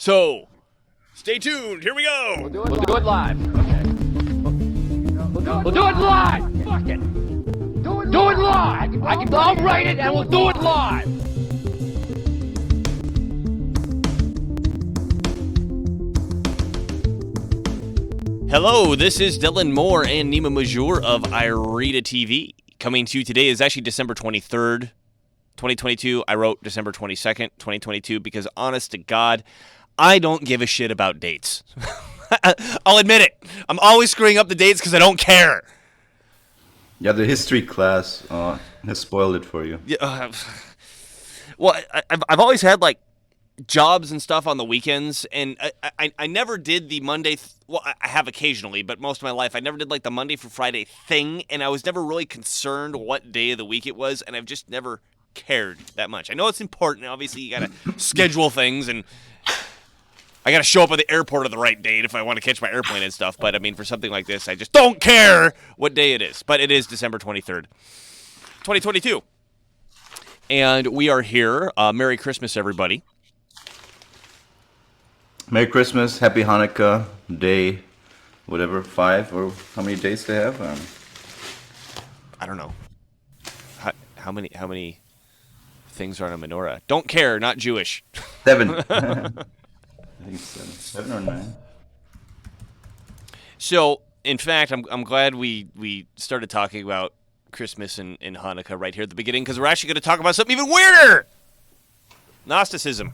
So, stay tuned. Here we go. We'll do it live. Okay. We'll do it live. Fuck it. Do it live. I'll write it and we'll do it live. Hello, this is Dylan Moore and Nima Major of Irita TV. Coming to you today is actually December 23rd, 2022. I wrote December 22nd, 2022, because honest to God, I don't give a shit about dates. I'll admit it. I'm always screwing up the dates because I don't care. Yeah, the history class has spoiled it for you. Yeah, well, I've always had, like, jobs and stuff on the weekends, and I never did the Monday, well, I have occasionally, but most of my life, I never did, like, the Monday for Friday thing, and I was never really concerned what day of the week it was, and I've just never cared that much. I know it's important. Obviously, you gotta schedule things, and I gotta show up at the airport at the right date if I want to catch my airplane and stuff, but, I mean, for something like this, I just don't care what day it is, but it is December 23rd, 2022, and we are here. Merry Christmas, everybody. Merry Christmas, Happy Hanukkah, day, whatever, 5, or how many days they have? I don't know. How many things are on a menorah? Don't care, not Jewish. 7. I think 7 or 9. So, in fact, I'm glad we started talking about Christmas and Hanukkah right here at the beginning, because we're actually going to talk about something even weirder. Gnosticism.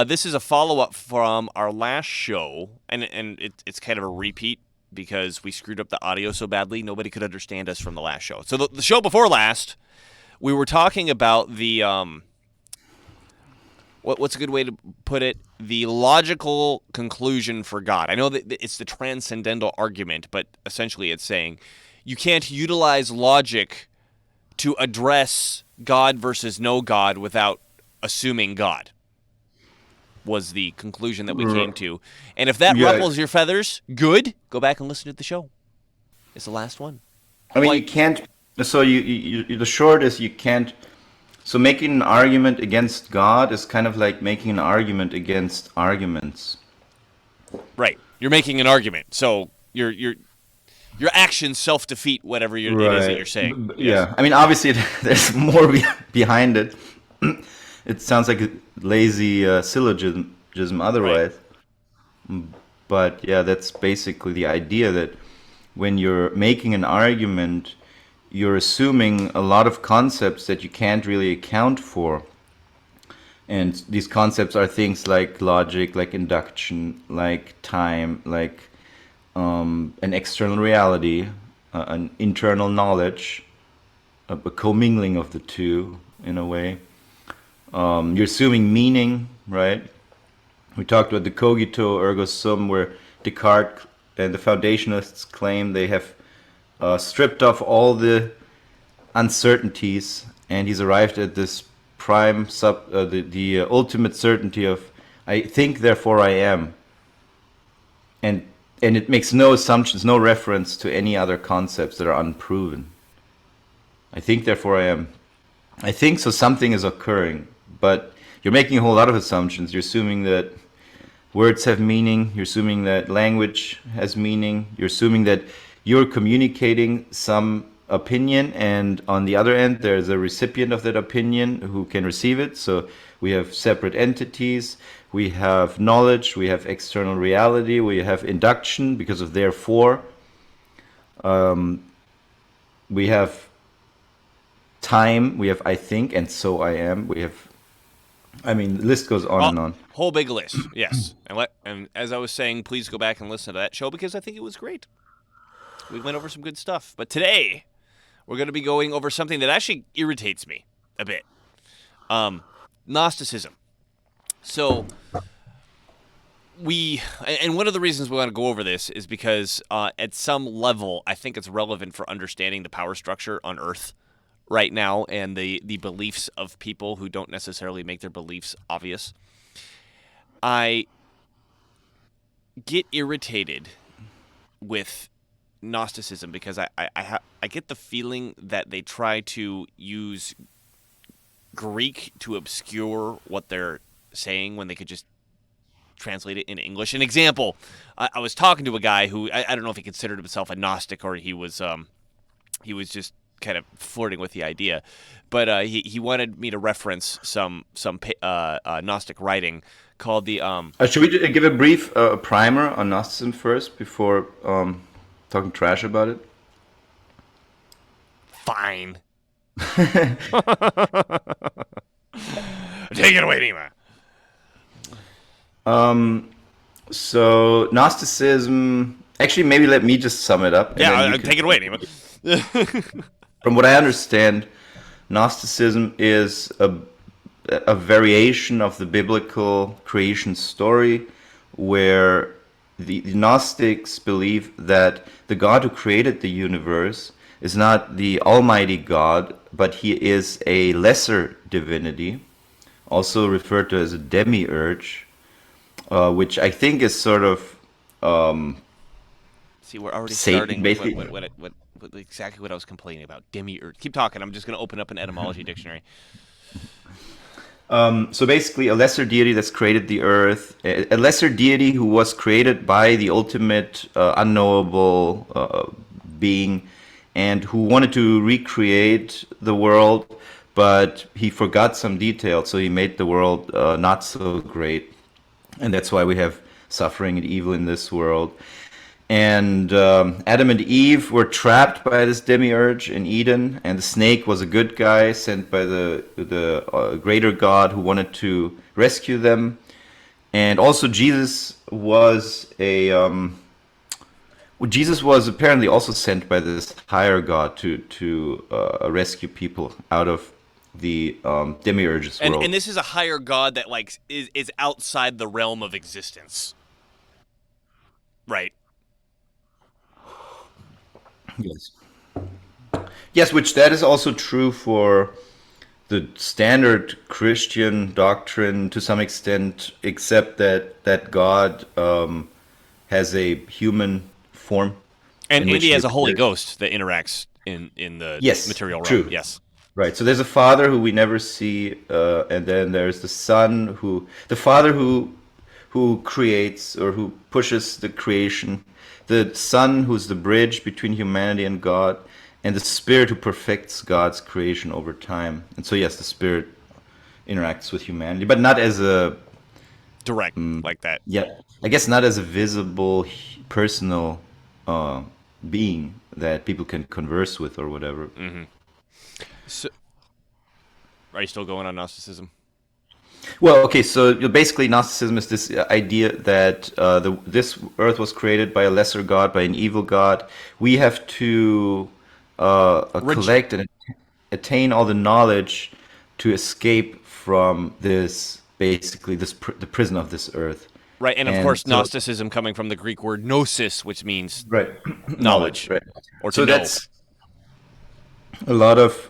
This is a follow-up from our last show, and it's kind of a repeat because we screwed up the audio so badly, nobody could understand us from the last show. So the show before last, we were talking about the, what's a good way to put it? The logical conclusion for God. I know that it's the transcendental argument, but essentially it's saying you can't utilize logic to address God versus no God without assuming God. Was the conclusion that we came to. And if that ruffles your feathers, good. Go back and listen to the show. It's the last one. I mean, you can't, so you the short is you can't, so making an argument against God is kind of like making an argument against arguments. Right. You're making an argument. So your actions self-defeat whatever it is that you're saying. Yeah. I mean, obviously there's more behind it. It sounds like a lazy syllogism otherwise. Right. But yeah, that's basically the idea that when you're making an argument, you're assuming a lot of concepts that you can't really account for. And these concepts are things like logic, like induction, like time, like an external reality, an internal knowledge, a commingling of the two in a way. You're assuming meaning, right? We talked about the cogito ergo sum, where Descartes and the foundationists claim they have stripped off all the uncertainties, and he's arrived at this prime the ultimate certainty of I think, therefore I am, and it makes no assumptions, no reference to any other concepts that are unproven. I think, therefore I am. I think, so something is occurring. But you're making a whole lot of assumptions. You're assuming that words have meaning. You're assuming that language has meaning. You're assuming that you're communicating some opinion, and on the other end, there's a recipient of that opinion who can receive it. So we have separate entities. We have knowledge. We have external reality. We have induction because of therefore. We have time. We have I think, and so I am. We have, I mean, the list goes on and on. Whole big list, yes. And as I was saying, please go back and listen to that show because I think it was great. We went over some good stuff. But today, we're going to be going over something that actually irritates me a bit. Gnosticism. So, and one of the reasons we want to go over this is because at some level, I think it's relevant for understanding the power structure on Earth right now and the beliefs of people who don't necessarily make their beliefs obvious. I get irritated with Gnosticism because I get the feeling that they try to use Greek to obscure what they're saying when they could just translate it into English. An example, I was talking to a guy who I don't know if he considered himself a Gnostic or he was just kind of flirting with the idea, but he wanted me to reference some Gnostic writing called the Should we give a brief primer on Gnosticism first before talking trash about it? Fine. Take it away, Nima. So Gnosticism. Actually, maybe let me just sum it up. And then Yeah, you can- take it away, Nima. From what I understand, Gnosticism is a variation of the biblical creation story, where the Gnostics believe that the God who created the universe is not the Almighty God, but he is a lesser divinity, also referred to as a demiurge, which I think is sort of See, we're already Satan, starting basically. what exactly what I was complaining about. Demiurge. Keep talking. I'm just going to open up an etymology dictionary. So basically, a lesser deity that's created the earth, a lesser deity who was created by the ultimate unknowable being, and who wanted to recreate the world, but he forgot some details, so he made the world not so great, and that's why we have suffering and evil in this world. And Adam and Eve were trapped by this demiurge in Eden, and the snake was a good guy sent by the greater God who wanted to rescue them. And also Jesus was apparently also sent by this higher God to rescue people out of the demiurge's world. And this is a higher God that is outside the realm of existence, right? Yes. Yes, which that is also true for the standard Christian doctrine to some extent, except that God has a human form. And in which he has a he Holy appears. Ghost that interacts in the Yes, material realm. true. Yes. Right. So there's a father who we never see, and then there's the son the father who creates or who pushes the creation, the son who's the bridge between humanity and God, and the spirit who perfects God's creation over time. And so yes, the spirit interacts with humanity, but not as a Direct like that. I guess not as a visible personal being that people can converse with or whatever. So, are you still going on Gnosticism? Well, okay, so basically Gnosticism is this idea that this earth was created by a lesser god, by an evil god. We have to collect and attain all the knowledge to escape from this, basically, the prison of this earth. Right, and of And course, so- Gnosticism coming from the Greek word gnosis, which means Right. knowledge, Right. or to So know. that's a lot of,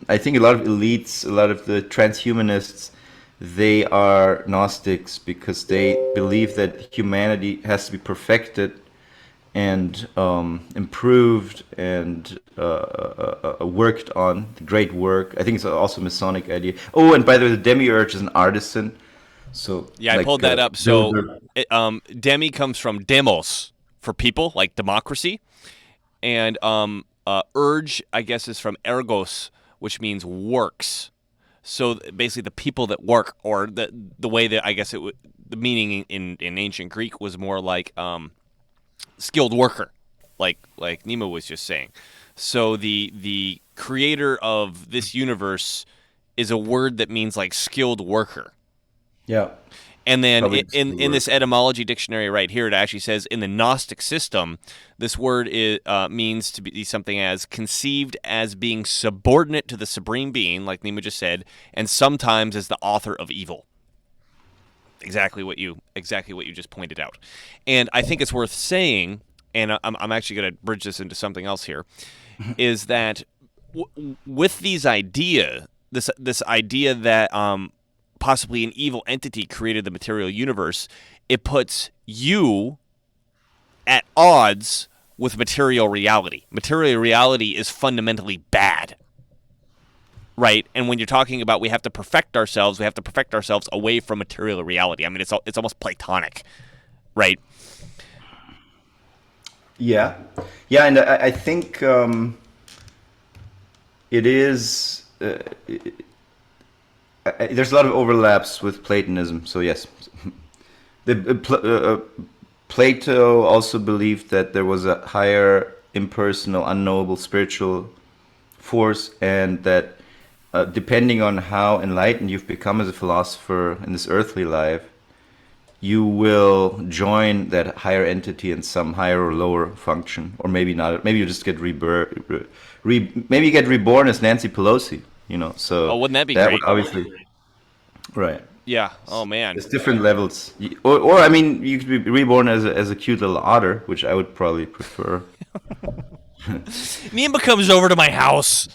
I think a lot of elites, a lot of the transhumanists, they are Gnostics because they believe that humanity has to be perfected and improved and worked on, the great work. I think it's also a Masonic idea. Oh, and by the way, the demiurge is an artisan. So Yeah, I like, pulled that up. So, builder. demi comes from demos, for people, like democracy, and urge, I guess, is from ergos, which means works. So basically, the people that work, or the way that I guess the meaning in ancient Greek was more like skilled worker, like Nemo was just saying. So the creator of this universe is a word that means like skilled worker. Yeah. And then Probably in this etymology dictionary right here, it actually says in the Gnostic system, this word means to be something as conceived as being subordinate to the supreme being, like Nima just said, and sometimes as the author of evil. Exactly what you just pointed out. And I think it's worth saying, and I'm actually going to bridge this into something else here, is that with this idea that possibly an evil entity created the material universe, it puts you at odds with material reality. Material reality is fundamentally bad. right? And when you're talking about we have to perfect ourselves away from material reality. I mean, it's almost Platonic, right? Yeah, yeah, and I think it is. There's a lot of overlaps with Platonism. So yes, Plato also believed that there was a higher, impersonal, unknowable spiritual force, and that depending on how enlightened you've become as a philosopher in this earthly life, you will join that higher entity in some higher or lower function, or maybe not. Maybe you just get maybe you get reborn as Nancy Pelosi. So Oh, wouldn't that be that great? would obviously, right. Yeah. Oh man. There's different levels, or I mean, you could be reborn as a cute little otter, which I would probably prefer. Nima comes over to my house,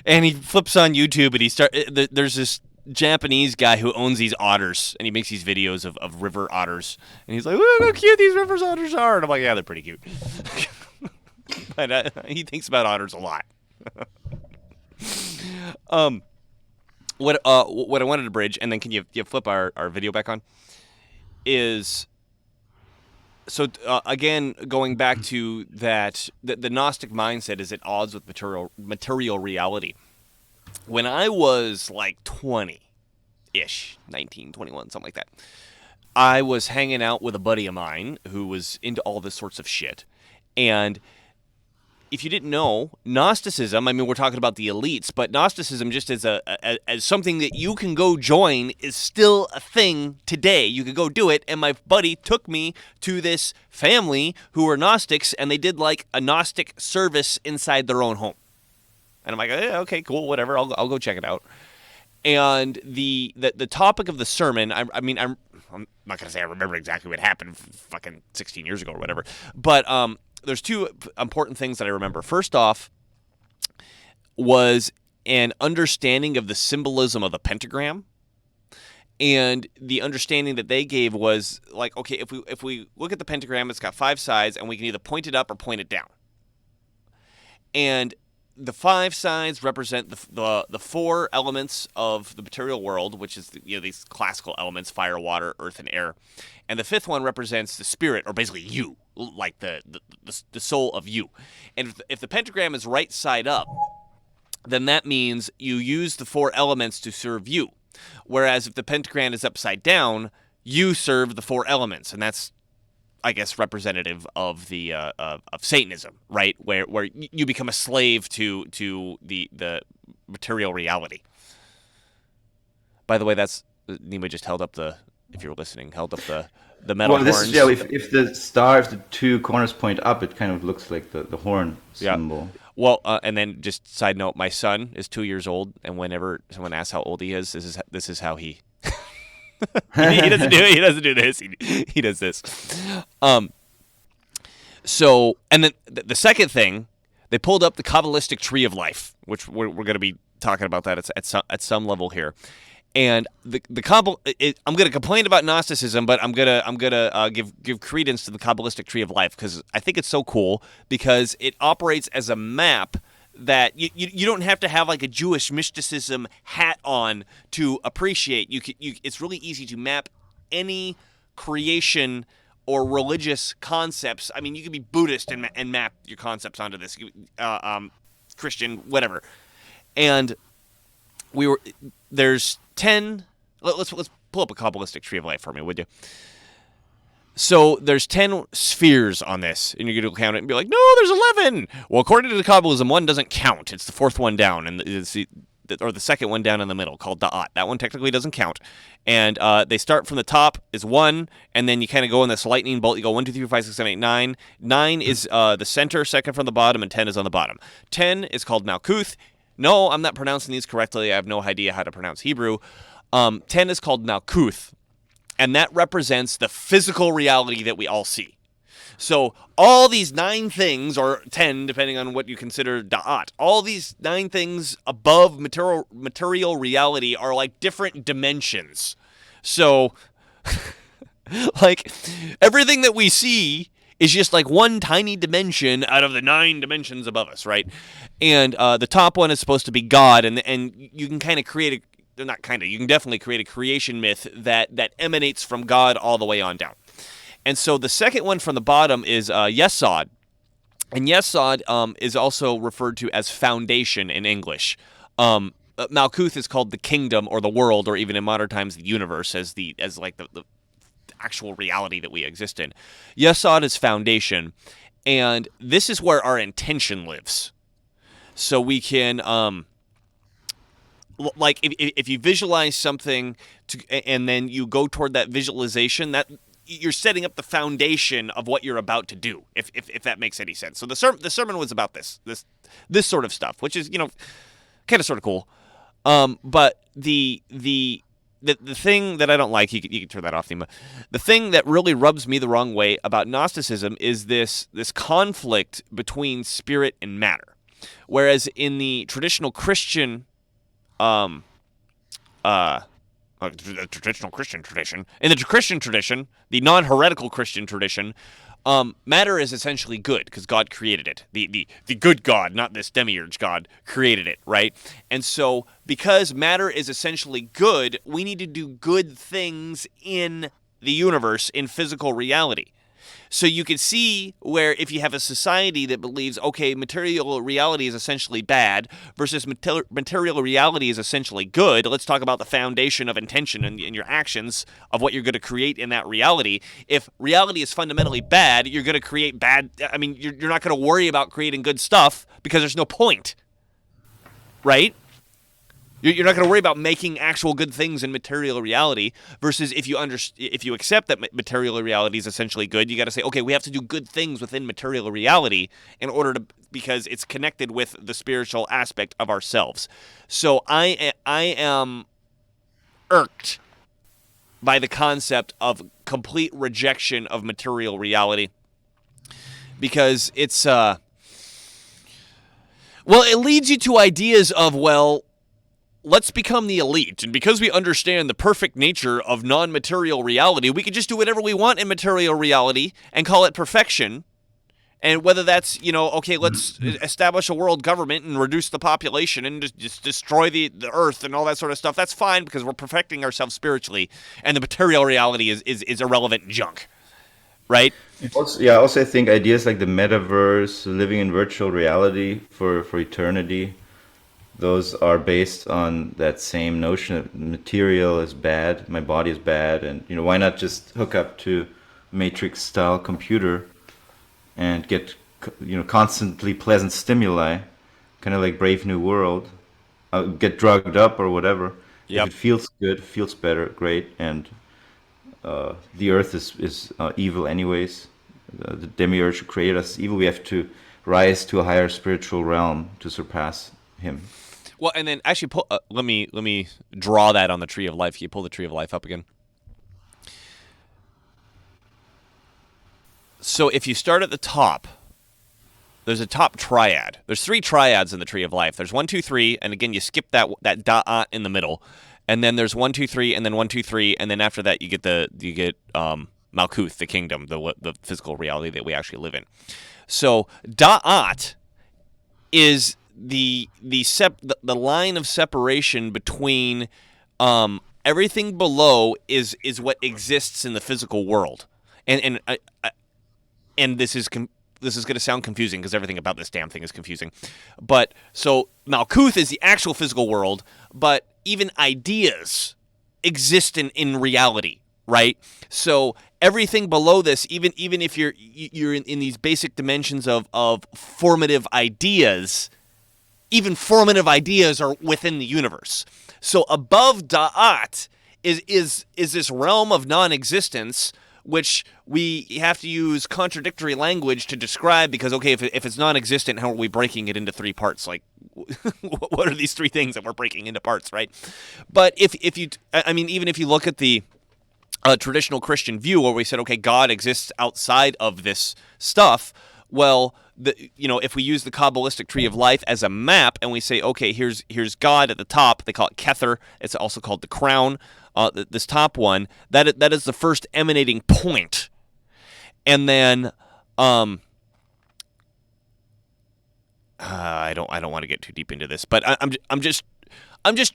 and he flips on YouTube, and there's this Japanese guy who owns these otters, and he makes these videos of river otters, and he's like, "Look how cute these river otters are," and I'm like, "Yeah, they're pretty cute." But he thinks about otters a lot. What I wanted to bridge, and then can you flip our video back on? Is so again going back to that the Gnostic mindset is at odds with material reality. When I was like 20-ish, 19, 21, something like that, I was hanging out with a buddy of mine who was into all this sorts of shit. And if you didn't know, Gnosticism, I mean, we're talking about the elites, but Gnosticism just as as something that you can go join is still a thing today. You could go do it, and my buddy took me to this family who were Gnostics, and they did like a Gnostic service inside their own home. And I'm like, okay, cool, whatever, I'll go check it out. And the topic of the sermon, I'm not going to say I remember exactly what happened fucking 16 years ago or whatever, but there's two important things that I remember. First off was an understanding of the symbolism of the pentagram. And the understanding that they gave was like, okay, if we look at the pentagram, it's got 5 sides, and we can either point it up or point it down. And the 5 sides represent the 4 elements of the material world, which is these classical elements: fire, water, earth, and air. And the 5th one represents the spirit, or basically you, like the soul of you. And if the pentagram is right side up, then that means you use the 4 elements to serve you. Whereas if the pentagram is upside down, you serve the 4 elements, and that's, I guess, representative of the of Satanism, right? Where you become a slave to the material reality. By the way, that's Nima just held up if you're listening, held up the metal horns. If the 2 corners point up, it kind of looks like the horn symbol. Yeah. Well, and then just side note, my son is 2 years old, and whenever someone asks how old he is, this is how he. He doesn't do this. He does this. So, and then the second thing, they pulled up the Kabbalistic tree of life, which we're going to be talking about that at some level here. And I'm going to complain about Gnosticism, but I'm gonna give credence to the Kabbalistic tree of life, because I think it's so cool, because it operates as a map that you don't have to have like a Jewish mysticism hat on to appreciate. It's really easy to map any creation or religious concepts. I mean, you could be Buddhist and map your concepts onto this, Christian, whatever. And there's 10. Let's pull up a Kabbalistic tree of life for me, would you? So there's 10 spheres on this, and you're going to count it and be like, no, there's 11. Well, according to the Kabbalism, 1 doesn't count. It's the 4th one down, and the second one down in the middle, called Da'at. That one technically doesn't count. And they start from the top is 1, and then you kind of go in this lightning bolt. You go 1, 2, 3, 4, 5, 6, 7, 8, 9. 9 is the center, second from the bottom, and 10 is on the bottom. 10 is called Malkuth. No, I'm not pronouncing these correctly. I have no idea how to pronounce Hebrew. 10 is called Malkuth. And that represents the physical reality that we all see. So all these 9 things, or 10, depending on what you consider Da'at, all these 9 things above material reality are like different dimensions. So, like, everything that we see is just like one tiny dimension out of the 9 dimensions above us, right? And the top one is supposed to be God, and you can kind of create you can definitely create a creation myth that emanates from God all the way on down. And so the second one from the bottom is Yesod. And Yesod is also referred to as foundation in English. Malkuth is called the kingdom or the world, or even in modern times the universe, as the actual reality that we exist in. Yesod is foundation, and this is where our intention lives. So we can, like, if you visualize something, and then you go toward that visualization, that you're setting up the foundation of what you're about to do. If that makes any sense. So the sermon was about this sort of stuff, which is kind of sort of cool. But the thing that I don't like, you can turn that off, Thema. The thing that really rubs me the wrong way about Gnosticism is this conflict between spirit and matter. Whereas in the traditional Christian, the traditional Christian tradition, the non-heretical Christian tradition, matter is essentially good because God created it. The good God, not this demiurge God, created it, right? And so because matter is essentially good, we need to do good things in the universe, in physical reality. So you can see where if you have a society that believes, okay, material reality is essentially bad versus material reality is essentially good, let's talk about the foundation of intention and your actions of what you're going to create in that reality. If reality is fundamentally bad, you're going to create bad. I mean, you're not going to worry about creating good stuff because there's no point, right? You're not going to worry about making actual good things in material reality versus if you accept that material reality is essentially good, you got to say, okay, we have to do good things within material reality in order to, because it's connected with the spiritual aspect of ourselves. So I am irked by the concept of complete rejection of material reality because it's it leads you to ideas of, let's become the elite, and because we understand the perfect nature of non-material reality, we can just do whatever we want in material reality and call it perfection. And whether that's, okay, let's establish a world government and reduce the population and just destroy the earth and all that sort of stuff, that's fine because we're perfecting ourselves spiritually, and the material reality is irrelevant junk, right? I also think ideas like the metaverse, living in virtual reality for eternity, those are based on that same notion of material is bad, my body is bad, and why not just hook up to Matrix-style computer and get constantly pleasant stimuli, kind of like Brave New World, get drugged up or whatever. Yep. If it feels good, feels better, great, and the Earth is evil anyways. The demiurge who created us is evil. We have to rise to a higher spiritual realm to surpass him. Well, and then actually, let me draw that on the Tree of Life. Can you pull the Tree of Life up again? So if you start at the top, there's a top triad. There's 3 triads in the Tree of Life. There's 1, 2, 3, and again, you skip that da'at in the middle, and then there's 1, 2, 3, and then 1, 2, 3, and then after that you get Malkuth, the kingdom, the physical reality that we actually live in. So da'at is the line of separation between everything below is what exists in the physical world, and this is going to sound confusing because everything about this damn thing is confusing. But so Malkuth is the actual physical world, but even ideas exist in reality, right? So everything below this, even if you're in these basic dimensions of formative ideas. Even formative ideas are within the universe. So above Da'at is this realm of non-existence, which we have to use contradictory language to describe because, okay, if it's non-existent, how are we breaking it into 3 parts? Like, what are these 3 things that we're breaking into parts, right? But even if you look at the traditional Christian view where we said, okay, God exists outside of this stuff, well, if we use the Kabbalistic Tree of Life as a map and we say, okay, here's God at the top, they call it Kether, it's also called the crown, this top one, that is the first emanating point. And then Um, I don't want to get too deep into this, but I'm just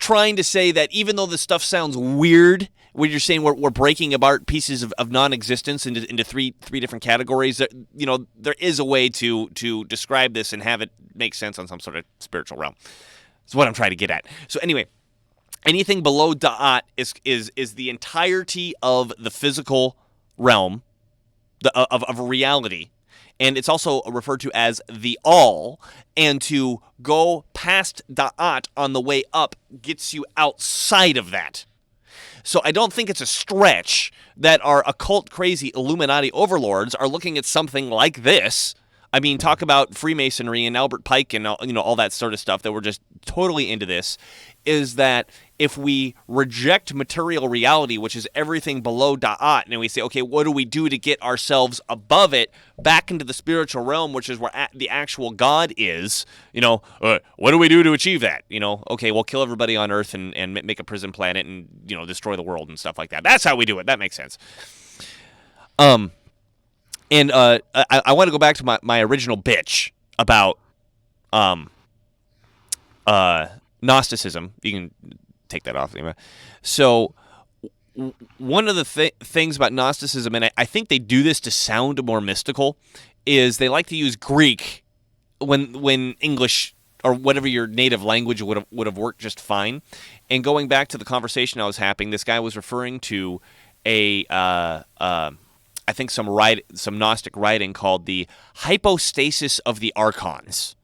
trying to say that even though this stuff sounds weird, when you're saying we're breaking apart pieces of non-existence into three different categories, there is a way to describe this and have it make sense on some sort of spiritual realm. That's what I'm trying to get at. So anyway, anything below da'at is the entirety of the physical realm, of reality. And it's also referred to as the all. And to go past da'at on the way up gets you outside of that. So I don't think it's a stretch that our occult crazy Illuminati overlords are looking at something like this. I mean, talk about Freemasonry and Albert Pike and all that sort of stuff that we're just totally into this, is that if we reject material reality, which is everything below da'at, and we say, okay, what do we do to get ourselves above it, back into the spiritual realm, which is where the actual God is, what do we do to achieve that? Okay, we'll kill everybody on Earth and make a prison planet and, destroy the world and stuff like that. That's how we do it. That makes sense. And I want to go back to my original bitch about Gnosticism. You can take that off. So one of the things about Gnosticism, and I think they do this to sound more mystical, is they like to use Greek when English or whatever your native language would have worked just fine. And going back to the conversation I was having, this guy was referring to I think some Gnostic writing called the hypostasis of the archons,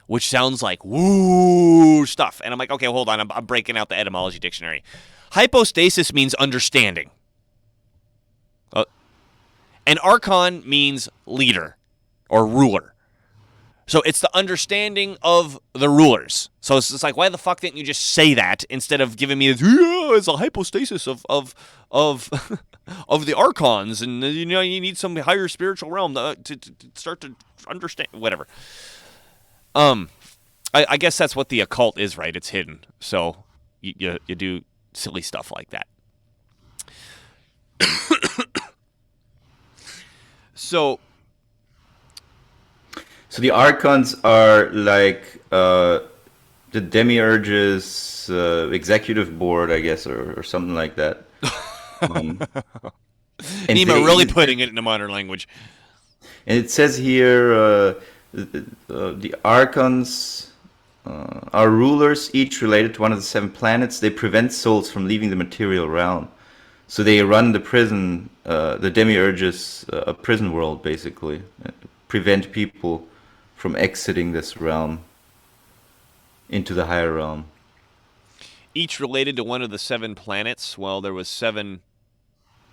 which sounds like woo stuff. And I'm like, okay, hold on, I'm breaking out the etymology dictionary. Hypostasis means understanding. An archon means leader or ruler. So it's the understanding of the rulers. So it's like, why the fuck didn't you just say that instead of giving me this, it's a hypostasis of of the archons, and you need some higher spiritual realm to start to understand whatever. I guess that's what the occult is, right? It's hidden. So you do silly stuff like that. So the archons are like the demiurge's executive board, I guess, or something like that. Nima really putting it into modern language. And it says here the archons are rulers, each related to one of the 7 planets. They prevent souls from leaving the material realm. So they run the prison, the demiurge's prison world, basically. Prevent people from exiting this realm into the higher realm. Each related to one of the 7 planets. Well, there was 7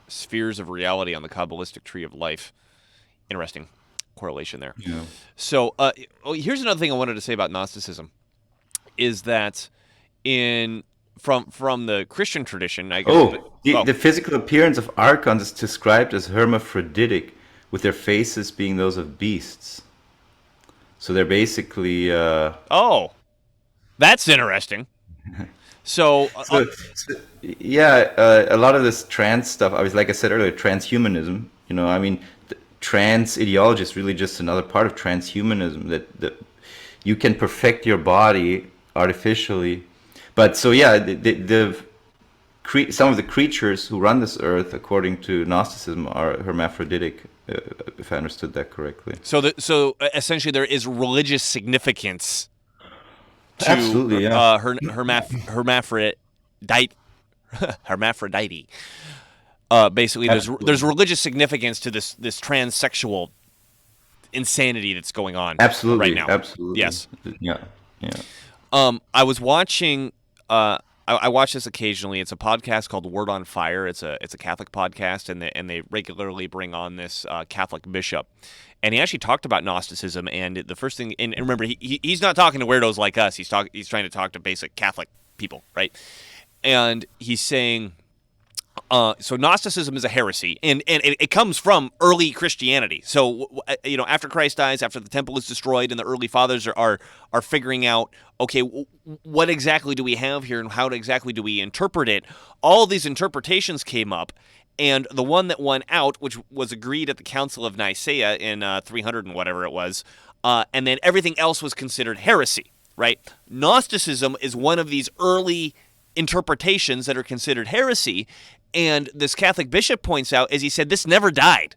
spheres of reality on the Kabbalistic tree of life. Interesting correlation there. Yeah. So here's another thing I wanted to say about Gnosticism, is that from the Christian tradition, I guess. The physical appearance of archons is described as hermaphroditic, with their faces being those of beasts. So they're basically... that's interesting. So a lot of this trans stuff, like I said earlier, transhumanism, trans ideology is really just another part of transhumanism, that you can perfect your body artificially. But so some of the creatures who run this earth, according to Gnosticism, are hermaphroditic, if I understood that correctly. So essentially there is religious significance to absolutely, yeah. Hermaphrodite. Basically, there's religious significance to this transsexual insanity that's going on right now. Absolutely. Yes. Yeah. I was watching. I watch this occasionally. It's a podcast called Word on Fire. It's a Catholic podcast, and they regularly bring on this Catholic bishop. And he actually talked about Gnosticism, and the first thing, and remember, he's not talking to weirdos like us. He's trying to talk to basic Catholic people, right? And he's saying, so Gnosticism is a heresy, and it comes from early Christianity. So after Christ dies, after the temple is destroyed, and the early fathers are figuring out, okay, what exactly do we have here, and how exactly do we interpret it? All these interpretations came up, And the one that won out, which was agreed at the Council of Nicaea in 300 and whatever it was, and then everything else was considered heresy, right? Gnosticism is one of these early interpretations that are considered heresy, and this Catholic bishop points out, as he said, this never died.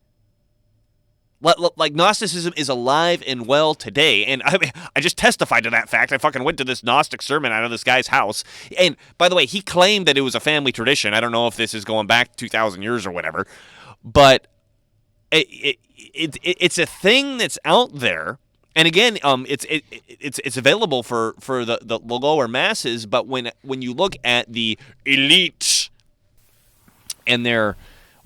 Like, Gnosticism is alive and well today, and I just testified to that fact. I fucking went to this Gnostic sermon out of this guy's house, and by the way, he claimed that it was a family tradition. I don't know if this is going back 2,000 years or whatever, but it's a thing that's out there, and again, it's available for the lower masses. But when you look at the elite and their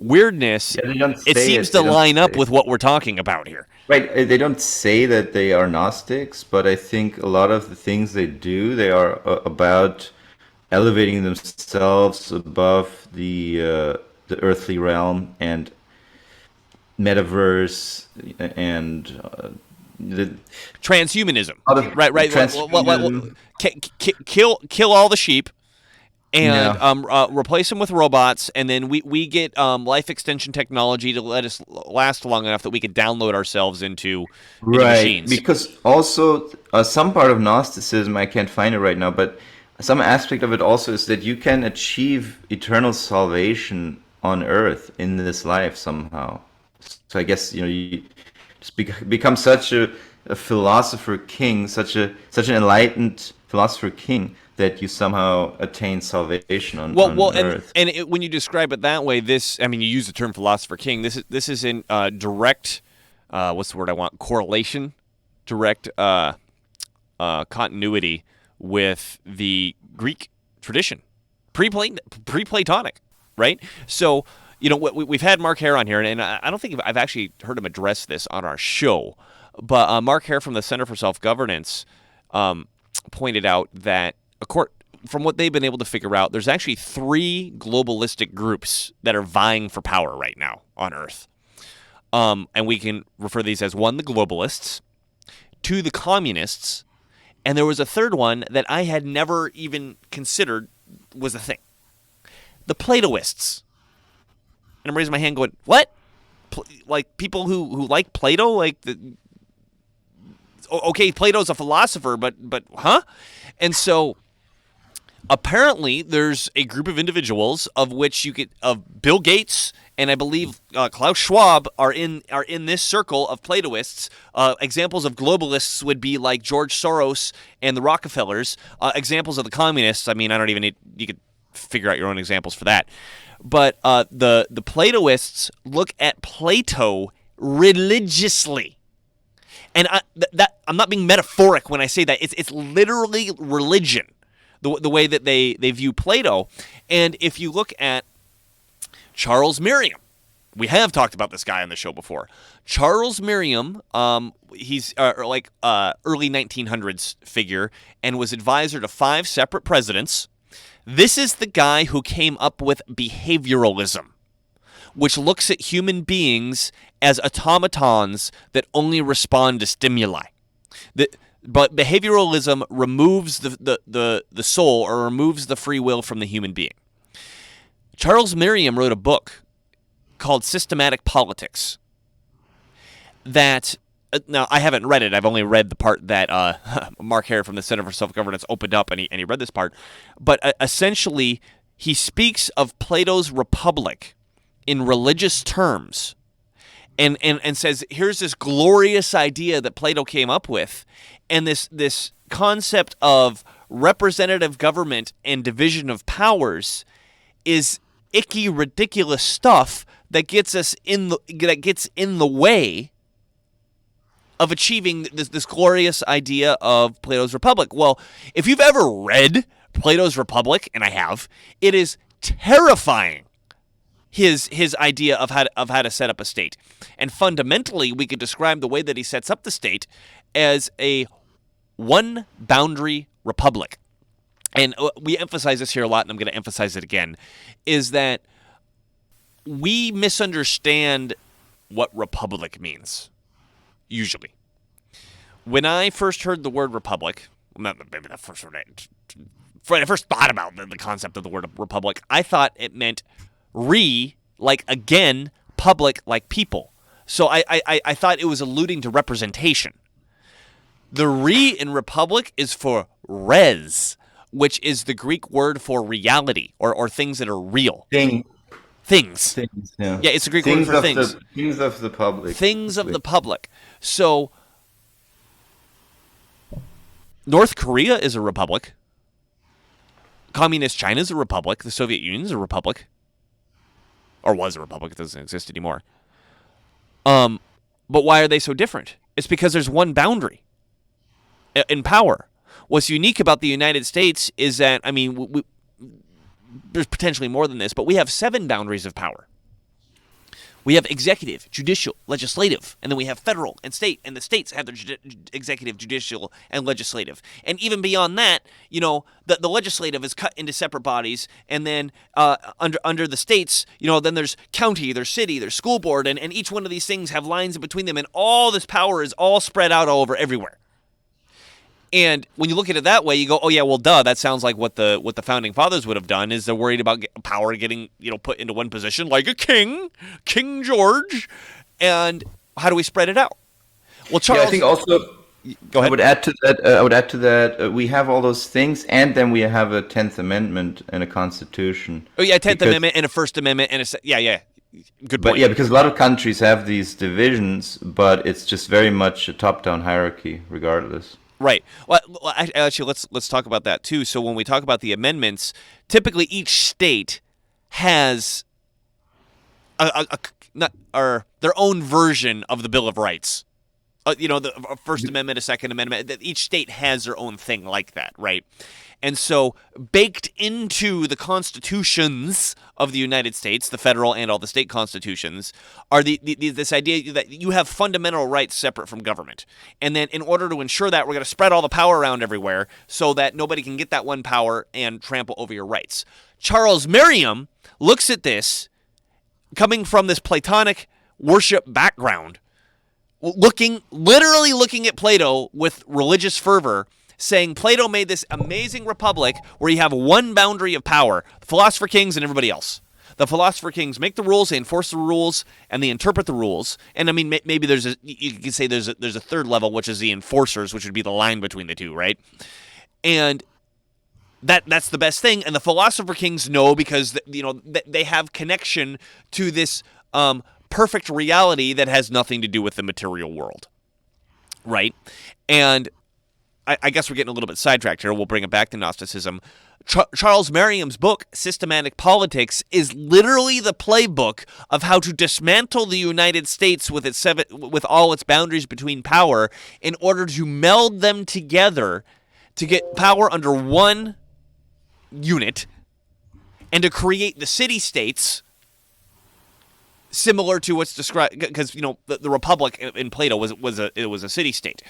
weirdness, it seems to line up with what we're talking about here. Right. They don't say that they are Gnostics, but I think a lot of the things they do, they are about elevating themselves above the earthly realm and metaverse and the transhumanism. Right. Transhumanism. Kill all the sheep. And replace them with robots, and then we get life extension technology to let us last long enough that we could download ourselves into machines. Because also some part of Gnosticism, I can't find it right now, but some aspect of it also is that you can achieve eternal salvation on Earth in this life somehow. So I guess you just become such a philosopher king, such an enlightened philosopher king, that you somehow attain salvation on Earth. And when you describe it that way, you use the term philosopher king. This is in direct, what's the word I want? Correlation, direct continuity with the Greek tradition, pre-Platonic, right? So, we've had Mark Hare on here, and I don't think I've actually heard him address this on our show, but Mark Hare from the Center for Self-Governance pointed out that from what they've been able to figure out, there's actually 3 globalistic groups that are vying for power right now on Earth. And we can refer to these as 1, the globalists, 2, the communists, and there was a third one that I had never even considered was a thing. The Platoists. And I'm raising my hand going, what? Like people who like Plato? Okay, Plato's a philosopher, but huh? And so apparently there's a group of individuals of which of Bill Gates and I believe Klaus Schwab are in this circle of Platoists. Examples of globalists would be like George Soros and the Rockefellers. Examples of the communists, I don't even need, you could figure out your own examples for that. But the Platoists look at Plato religiously. And I'm not being metaphoric when I say that. It's literally religion, the way that they view Plato. And if you look at Charles Merriam, we have talked about this guy on the show before. Charles Merriam, he's early 1900s figure and was advisor to 5 separate presidents. This is the guy who came up with behavioralism, which looks at human beings as automatons that only respond to stimuli. But behavioralism removes the soul or removes the free will from the human being. Charles Merriam wrote a book called Systematic Politics that, now I haven't read it, I've only read the part that Mark Hare from the Center for Self-Governance opened up, and he read this part. But essentially, he speaks of Plato's Republic in religious terms, and says, here's this glorious idea that Plato came up with, and this concept of representative government and division of powers is icky, ridiculous stuff that gets in the way of achieving this glorious idea of Plato's Republic. Well, if you've ever read Plato's Republic, and I have, it is terrifying. His idea of how to set up a state. And fundamentally, we could describe the way that he sets up the state as a one-boundary republic. And we emphasize this here a lot, and I'm going to emphasize it again, is that we misunderstand what republic means, usually. When I first heard the word republic, not maybe the first word, when I first thought about the concept of the word republic, I thought it meant like, again, public like people. So I thought it was alluding to representation. The re in republic is for res, which is the Greek word for reality or things that are real. Things. Yeah. Yeah, it's a Greek word for things. Things of the public. Things of the public. So North Korea is a republic. Communist China is a republic. The Soviet Union is a republic. Or was a republic. It doesn't exist anymore. But why are they so different? It's because there's one boundary in power. What's unique about the United States is that, I mean, there's potentially more than this, but we have 7 boundaries of power. We have executive, judicial, legislative, and then we have federal and state, and the states have their executive, judicial, and legislative. And even beyond that, you know, the legislative is cut into separate bodies, and then under the states, you know, then there's county, there's city, there's school board, and each one of these things have lines in between them, and all this power is all spread out all over everywhere. And when you look at it that way, you go, oh yeah, well, duh. That sounds like what the founding fathers would have done. Is they're worried about power getting, you know, put into one position, like a king, King George. And how do we spread it out? Well, Charles, I think also. Go ahead. I would add to that. We have all those things, and then we have a 10th Amendment and a Constitution. Oh yeah, 10th Amendment and a First Amendment and yeah. Good point. But yeah, because a lot of countries have these divisions, but it's just very much a top-down hierarchy, regardless. Right. Well, actually, let's talk about that too. So when we talk about the amendments, typically each state has their own version of the Bill of Rights. You know, the First Amendment, a Second Amendment. Each state has their own thing like that, right? And so baked into the constitutions of the United States, the federal and all the state constitutions, are this idea that you have fundamental rights separate from government. And then in order to ensure that, we're going to spread all the power around everywhere so that nobody can get that one power and trample over your rights. Charles Merriam looks at this, coming from this Platonic worship background, literally looking at Plato with religious fervor, saying Plato made this amazing republic where you have one boundary of power, the philosopher kings and everybody else. The philosopher kings make the rules, they enforce the rules, and they interpret the rules. And I mean, maybe you could say there's a third level, which is the enforcers, which would be the line between the two, right? And that's the best thing. And the philosopher kings know because, you know, they have connection to this perfect reality that has nothing to do with the material world, right? And I guess we're getting a little bit sidetracked here. We'll bring it back to Gnosticism. Charles Merriam's book, Systematic Politics, is literally the playbook of how to dismantle the United States with all its boundaries between power in order to meld them together to get power under one unit and to create the city-states similar to what's described, because, you know, the Republic in Plato was a city-state.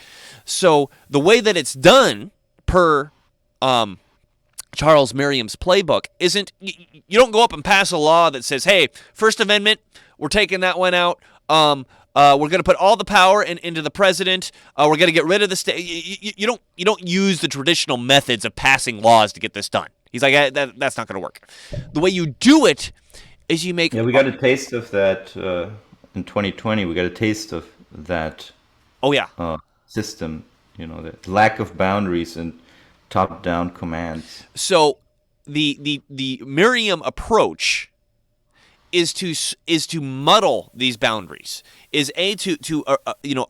So the way that it's done per Charles Merriam's playbook isn't, you don't go up and pass a law that says, hey, First Amendment, we're taking that one out. We're going to put all the power into the president. We're going to get rid of the state. You don't use the traditional methods of passing laws to get this done. He's like, that's not going to work. The way you do it is you make... Yeah, we got a taste of that in 2020. We got a taste of that system, you know, the lack of boundaries and top-down commands. So the Merriam approach is to muddle these boundaries, is to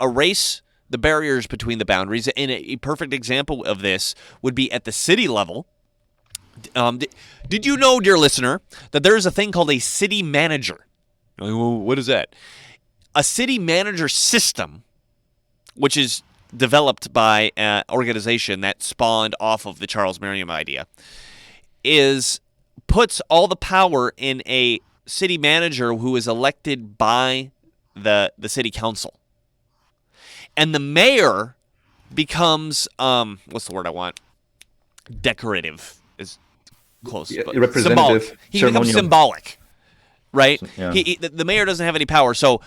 erase the barriers between the boundaries. And a perfect example of this would be at the city level. Did you know, dear listener, that there is a thing called a city manager? What is that? A city manager system, which is developed by an organization that spawned off of the Charles Merriam idea, puts all the power in a city manager who is elected by the city council. And the mayor becomes, what's the word I want? Decorative is close. Yeah, but representative. Symbolic. He becomes symbolic, right? Yeah. The mayor doesn't have any power. So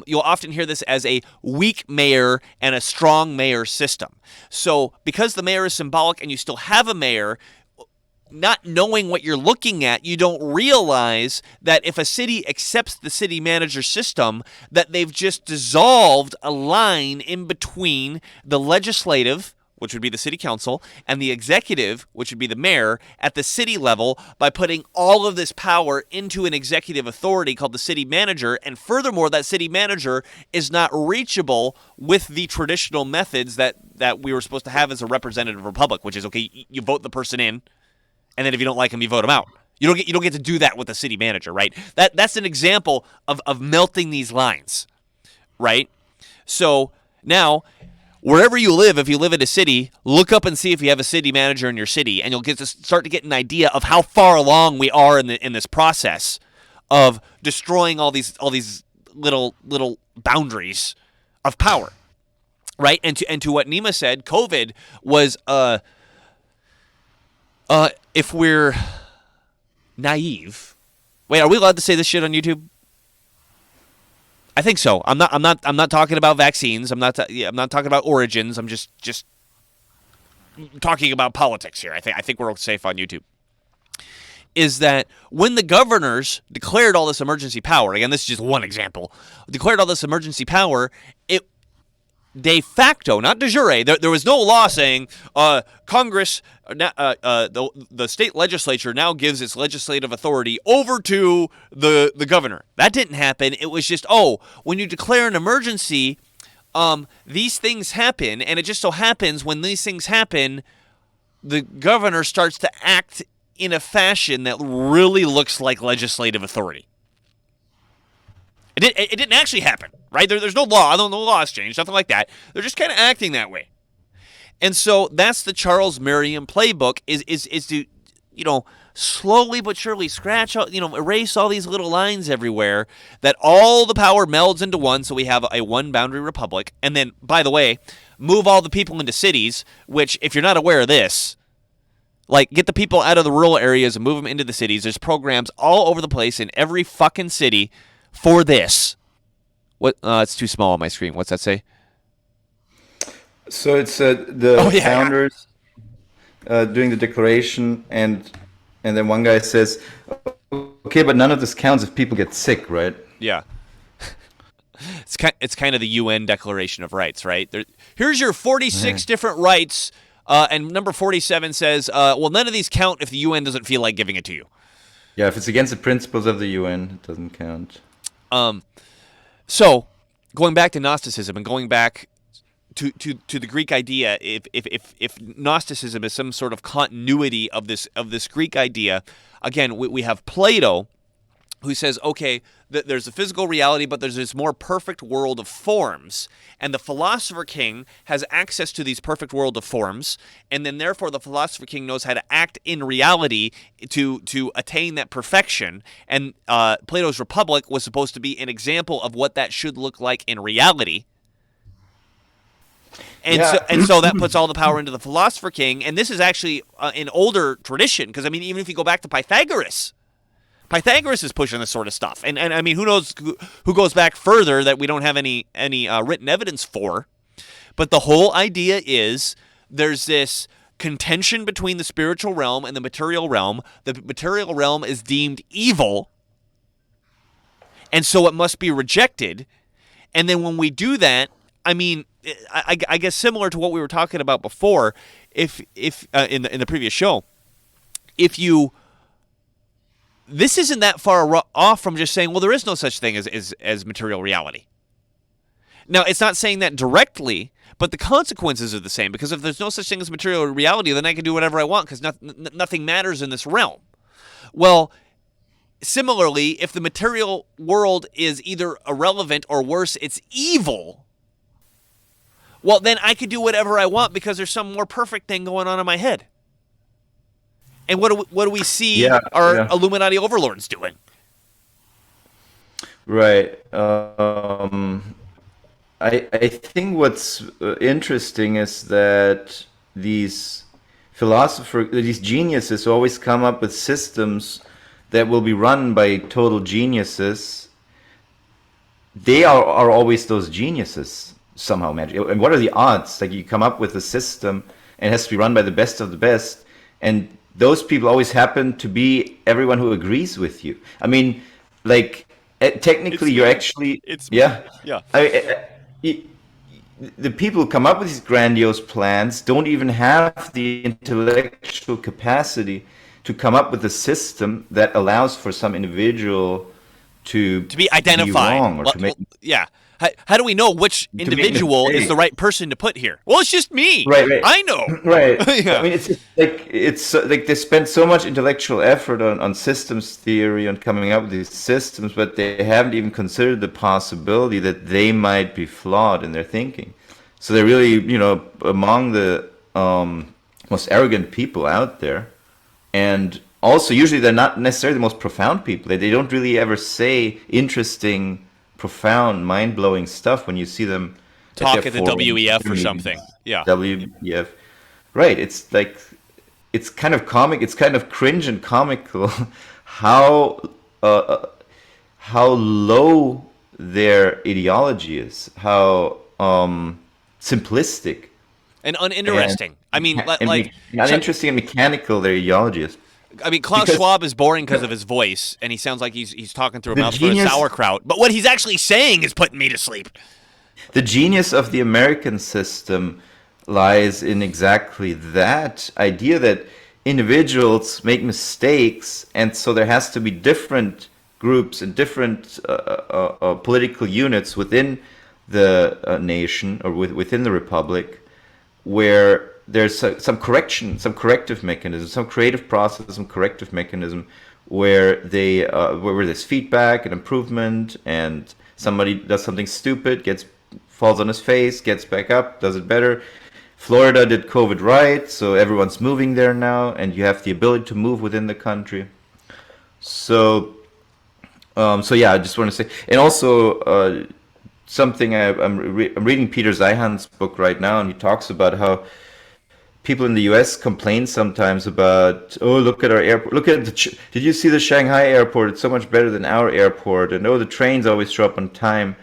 you'll often hear this as a weak mayor and a strong mayor system. So because the mayor is symbolic and you still have a mayor, not knowing what you're looking at, you don't realize that if a city accepts the city manager system, that they've just dissolved a line in between the legislative, which would be the city council, and the executive, which would be the mayor, at the city level by putting all of this power into an executive authority called the city manager. And furthermore, that city manager is not reachable with the traditional methods that we were supposed to have as a representative republic, which is, okay, you vote the person in, and then if you don't like them, you vote them out. You don't get to do that with a city manager, right? That's an example of melting these lines, right? So now, wherever you live, if you live in a city, look up and see if you have a city manager in your city, and you'll start to get an idea of how far along we are in this process of destroying all these little boundaries of power, right? And to what Nima said, COVID was if we're naive. Wait, are we allowed to say this shit on YouTube? I think so. I'm not talking about vaccines. I'm not talking about origins. I'm just talking about politics here. I think we're safe on YouTube. Is that when the governors declared all this emergency power, again, this is just one example, declared all this emergency power, it de facto, not de jure, there was no law saying Congress, the state legislature now gives its legislative authority over to the governor. That didn't happen. It was just, when you declare an emergency, these things happen, and it just so happens when these things happen, the governor starts to act in a fashion that really looks like legislative authority. It didn't actually happen, right? There's no law. No laws changed, nothing like that. They're just kind of acting that way. And so that's the Charles Merriam playbook is to, slowly but surely scratch out, erase all these little lines everywhere, that all the power melds into one, so we have a one boundary republic. And then, by the way, move all the people into cities, which, if you're not aware of this, like, get the people out of the rural areas and move them into the cities. There's programs all over the place in every fucking city for this. What? It's too small on my screen. What's that say? So it's the founders doing the declaration, and then one guy says, "Okay, but none of this counts if people get sick, right?" Yeah. It's kind of the UN Declaration of Rights, right? Here's your 46 different rights, and number 47 says, well, none of these count if the UN doesn't feel like giving it to you. Yeah, if it's against the principles of the UN, it doesn't count. So, going back to Gnosticism and going back to the Greek idea, if Gnosticism is some sort of continuity of this Greek idea, again, we have Plato, who says, okay, there's a physical reality, but there's this more perfect world of forms. And the philosopher king has access to these perfect world of forms, and then therefore the philosopher king knows how to act in reality to attain that perfection. And Plato's Republic was supposed to be an example of what that should look like in reality. And so that puts all the power into the philosopher king. And this is actually an older tradition, because, I mean, even if you go back to Pythagoras is pushing this sort of stuff. And I mean, who knows who goes back further that we don't have any written evidence for. But the whole idea is there's this contention between the spiritual realm and the material realm. The material realm is deemed evil, and so it must be rejected. And then when we do that, I mean, I guess similar to what we were talking about before, if in the previous show, this isn't that far off from just saying, well, there is no such thing as material reality. Now, it's not saying that directly, but the consequences are the same, because if there's no such thing as material reality, then I can do whatever I want because nothing matters in this realm. Well, similarly, if the material world is either irrelevant or worse, it's evil, well, then I could do whatever I want because there's some more perfect thing going on in my head. And what do we see our Illuminati overlords doing? Right. I think what's interesting is that these geniuses always come up with systems that will be run by total geniuses. They are always those geniuses somehow, magic. And what are the odds? Like, you come up with a system and it has to be run by the best of the best, and those people always happen to be everyone who agrees with you. I mean, like technically, It's you're me. actually It's me. yeah. Yeah. I, the people who come up with these grandiose plans don't even have the intellectual capacity to come up with a system that allows for some individual to To be be identified. wrong or Yeah. How do we know which to make individual is the mistakes. right person to put here? Well, it's just me. Right, right, I know. right. I Yeah. mean, it's like they spend so much intellectual effort on systems theory, on coming up with these systems, but they haven't even considered the possibility that they might be flawed in their thinking. So they're really, among the most arrogant people out there, and also usually they're not necessarily the most profound people. They don't really ever say interesting, profound, mind-blowing stuff when you see them at their Talk at the forums, WEF their or meetings. something. Yeah. WEF. Right. It's like it's kind of comic. It's kind of cringe and comical how uh, uh, how low their ideology is. How simplistic And and uninteresting. I mean, and like, uninteresting and mechanical their ideology is. Klaus Because Schwab is boring because of his voice, and he sounds like he's talking through a the mouthful of genius sauerkraut. But what he's actually saying is putting me to sleep. the genius of the American system lies in exactly that idea that individuals make mistakes, and so there has to be different groups and different political units within the nation or within the republic where there's some correction, some corrective mechanism, some creative process, some corrective mechanism where where there's feedback and improvement, and somebody does something stupid, falls on his face, gets back up, does it better. Florida did COVID right, so everyone's moving there now, and you have the ability to move within the country. So, so yeah, I just want to say, and also something I'm reading Peter Zeihan's book right now, and he talks about how people in the U.S. complain sometimes about, oh, look at our airport. Look at did you see the Shanghai airport? It's so much better than our airport. And oh, the trains always show up on time.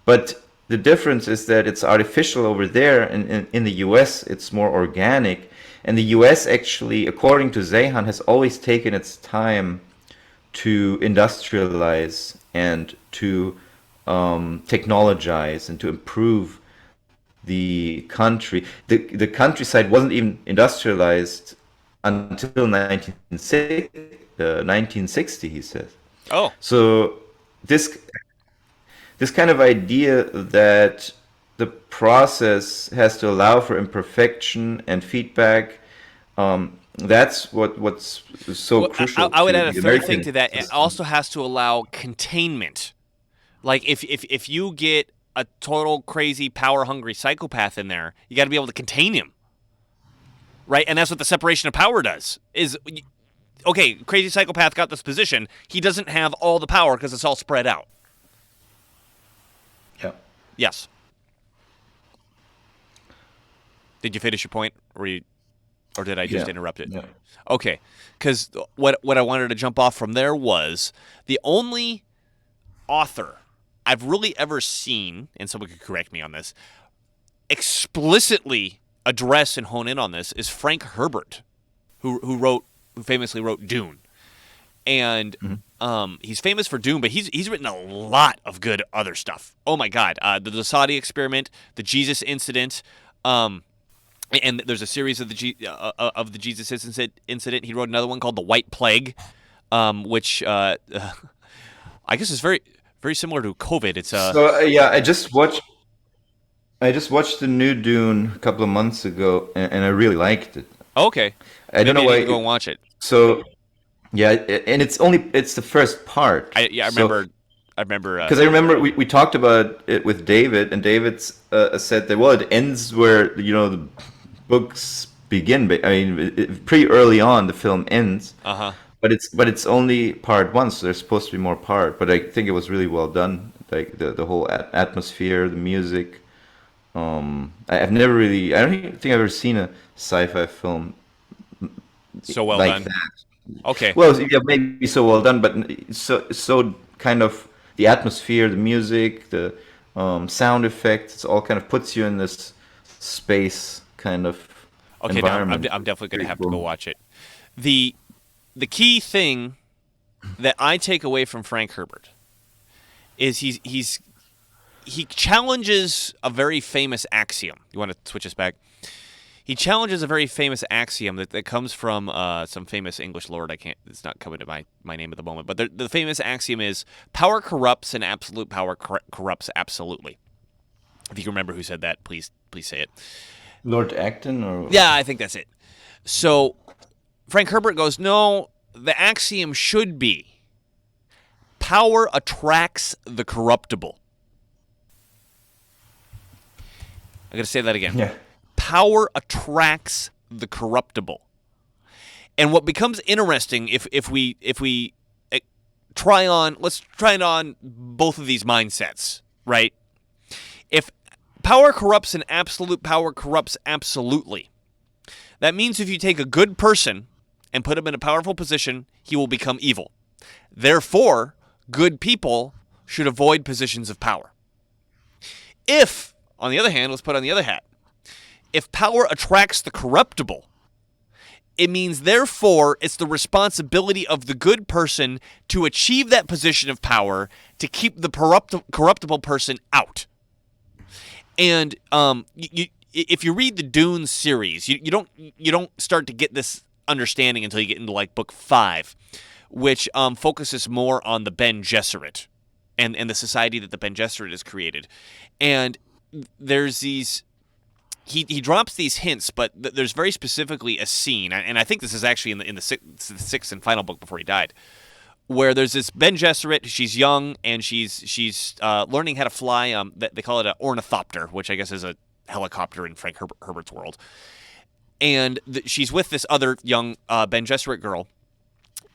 But the difference is that it's artificial over there. In the U.S., it's more organic. And the U.S. actually, according to Zeihan, has always taken its time to industrialize and to technologize and to improve the country. The countryside wasn't even industrialized until 1960, he says. Oh, So this this kind of idea that the process has to allow for imperfection and feedback, that's what's so well, crucial I would to add a the third American thing to that. It system. also has to allow containment. Like if you get a total crazy power hungry psychopath in there, you got to be able to contain him, right? And that's what the separation of power does. Is okay, crazy psychopath got this position. He doesn't have all the power because it's all spread out. Yeah. Yes. Did you finish your point, or did I just Yeah. interrupt it? Yeah. Okay, because what I wanted to jump off from there was the only author I've really ever seen, and someone could correct me on this, explicitly address and hone in on this is Frank Herbert, who famously wrote Dune, and he's famous for Dune, but he's written a lot of good other stuff. Oh my God, the Dasadi Experiment, the Jesus Incident, and there's a series of the Jesus Incident. He wrote another one called the White Plague, which I guess is very similar to COVID. It's So yeah, I just watched the new Dune a couple of months ago, and I really liked it. okay. I don't know Maybe I need to go why. and watch it. So yeah, and it's the first part. I So remember. I remember. because I remember we talked about it with David, and David's said that, well, it ends where the books begin. I mean, pretty early on the film ends, Uh-huh. but it's only part one, so there's supposed to be more part. But I think it was really well done, like the whole atmosphere, the music. I've never really, I don't even think I've ever seen a sci-fi film So well like done. that. Okay. Well, yeah, maybe so well done, but so kind of the atmosphere, the music, the sound effects, it all kind of puts you in this space kind of Okay. Now environment. I'm definitely gonna Pretty have to go cool. watch it. the key thing that I take away from Frank Herbert is he challenges a very famous axiom. You want to switch this back? He challenges a very famous axiom that comes from some famous English lord. It's not coming to my name at the moment. But the famous axiom is power corrupts and absolute power corrupts absolutely. If you can remember who said that, please say it. Lord Acton, or yeah, I think that's it. So Frank Herbert goes, no, the axiom should be power attracts the corruptible. I'm going to say that again. Yeah. Power attracts the corruptible. And what becomes interesting if we let's try it on both of these mindsets, right? If power corrupts and absolute power corrupts absolutely, that means if you take a good person and put him in a powerful position, he will become evil. Therefore, good people should avoid positions of power. If, on the other hand, let's put on the other hat, if power attracts the corruptible, it means, therefore, it's the responsibility of the good person to achieve that position of power to keep the corruptible person out. And if you read the Dune series, you don't start to get this understanding until you get into like book 5, which focuses more on the Ben Gesserit and the society that the Ben Gesserit has created. And there's these. He drops these hints, but there's very specifically a scene, and I think this is actually in the sixth and final book before he died, where there's this Ben Gesserit. She's young and she's learning how to fly. They call it an ornithopter, which I guess is a helicopter in Frank Herbert's world. And she's with this other young Ben Gesserit girl,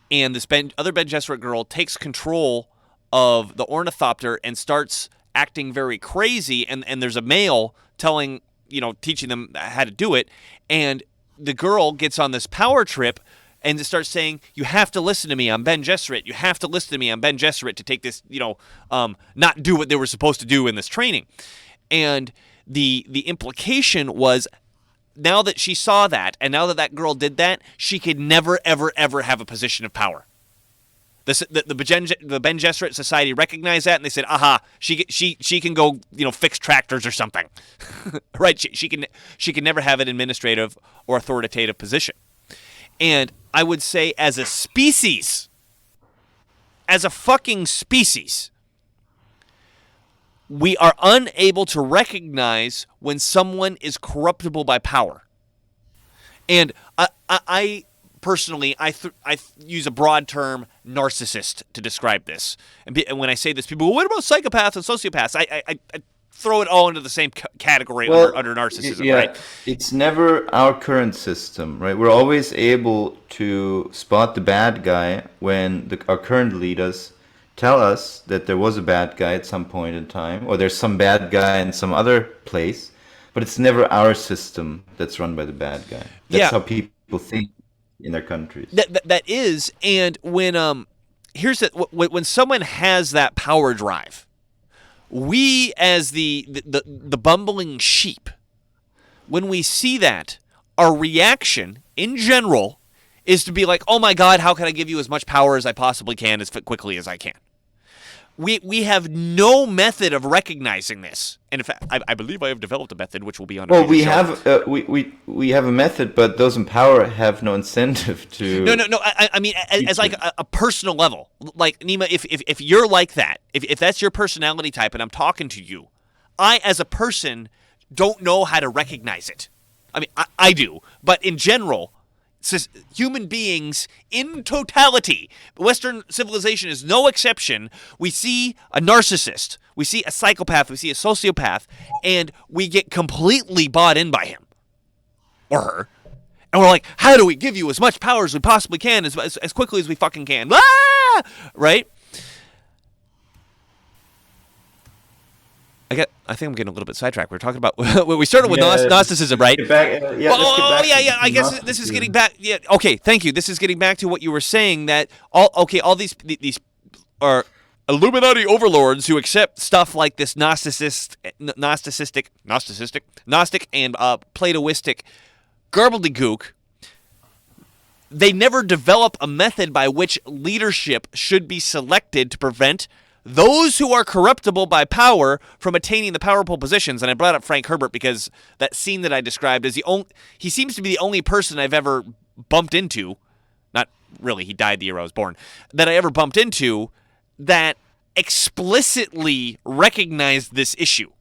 and this other Ben Gesserit girl takes control of the ornithopter and starts acting very crazy. And there's a male teaching them how to do it, and the girl gets on this power trip and starts saying, "You have to listen to me. I'm Ben Gesserit. You have to listen to me. I'm Ben Gesserit," to take this, not do what they were supposed to do in this training. And the implication was, now that she saw that, and now that that girl did that, she could never, ever, ever have a position of power. The Ben Gesserit Society recognized that, and they said, "Aha, she can go, fix tractors or something." Right? She can never have an administrative or authoritative position. And I would say, as a species, as a fucking species, we are unable to recognize when someone is corruptible by power. And I personally, I use a broad term, narcissist, to describe this. And when I say this, people go, "What about psychopaths and sociopaths?" I throw it all into the same category under narcissism, yeah, right? It's never our current system, right? We're always able to spot the bad guy when our current leaders tell us that there was a bad guy at some point in time, or there's some bad guy in some other place, but it's never our system that's run by the bad guy. That's how people think in their countries. That is, and when when someone has that power drive, we as the bumbling sheep, when we see that, our reaction in general is to be like, "Oh my God, how can I give you as much power as I possibly can as quickly as I can?" We have no method of recognizing this, and in fact, I believe I have developed a method which will be on. Well, we have a method, but those in power have no incentive to. No. I mean, as like a personal level, like Nima, if you're like that, if that's your personality type, and I'm talking to you, I as a person don't know how to recognize it. I mean, I do, but in general, human beings in totality, Western civilization is no exception. We see a narcissist, we see a psychopath, we see a sociopath, and we get completely bought in by him or her. And we're like, "How do we give you as much power as we possibly can, as quickly as we fucking can?" Ah! Right? I think I'm getting a little bit sidetracked. We're talking about we started with Gnosticism, right? I guess this is getting back. Yeah, okay, thank you. This is getting back to what you were saying, that all these are Illuminati overlords who accept stuff like this Gnostic and Platoistic gobbledygook. they never develop a method by which leadership should be selected to prevent those who are corruptible by power from attaining the powerful positions. And I brought up Frank Herbert because that scene that I described is he seems to be the only person I've ever bumped into, not really, he died the year I was born, that I ever bumped into that explicitly recognized this issue.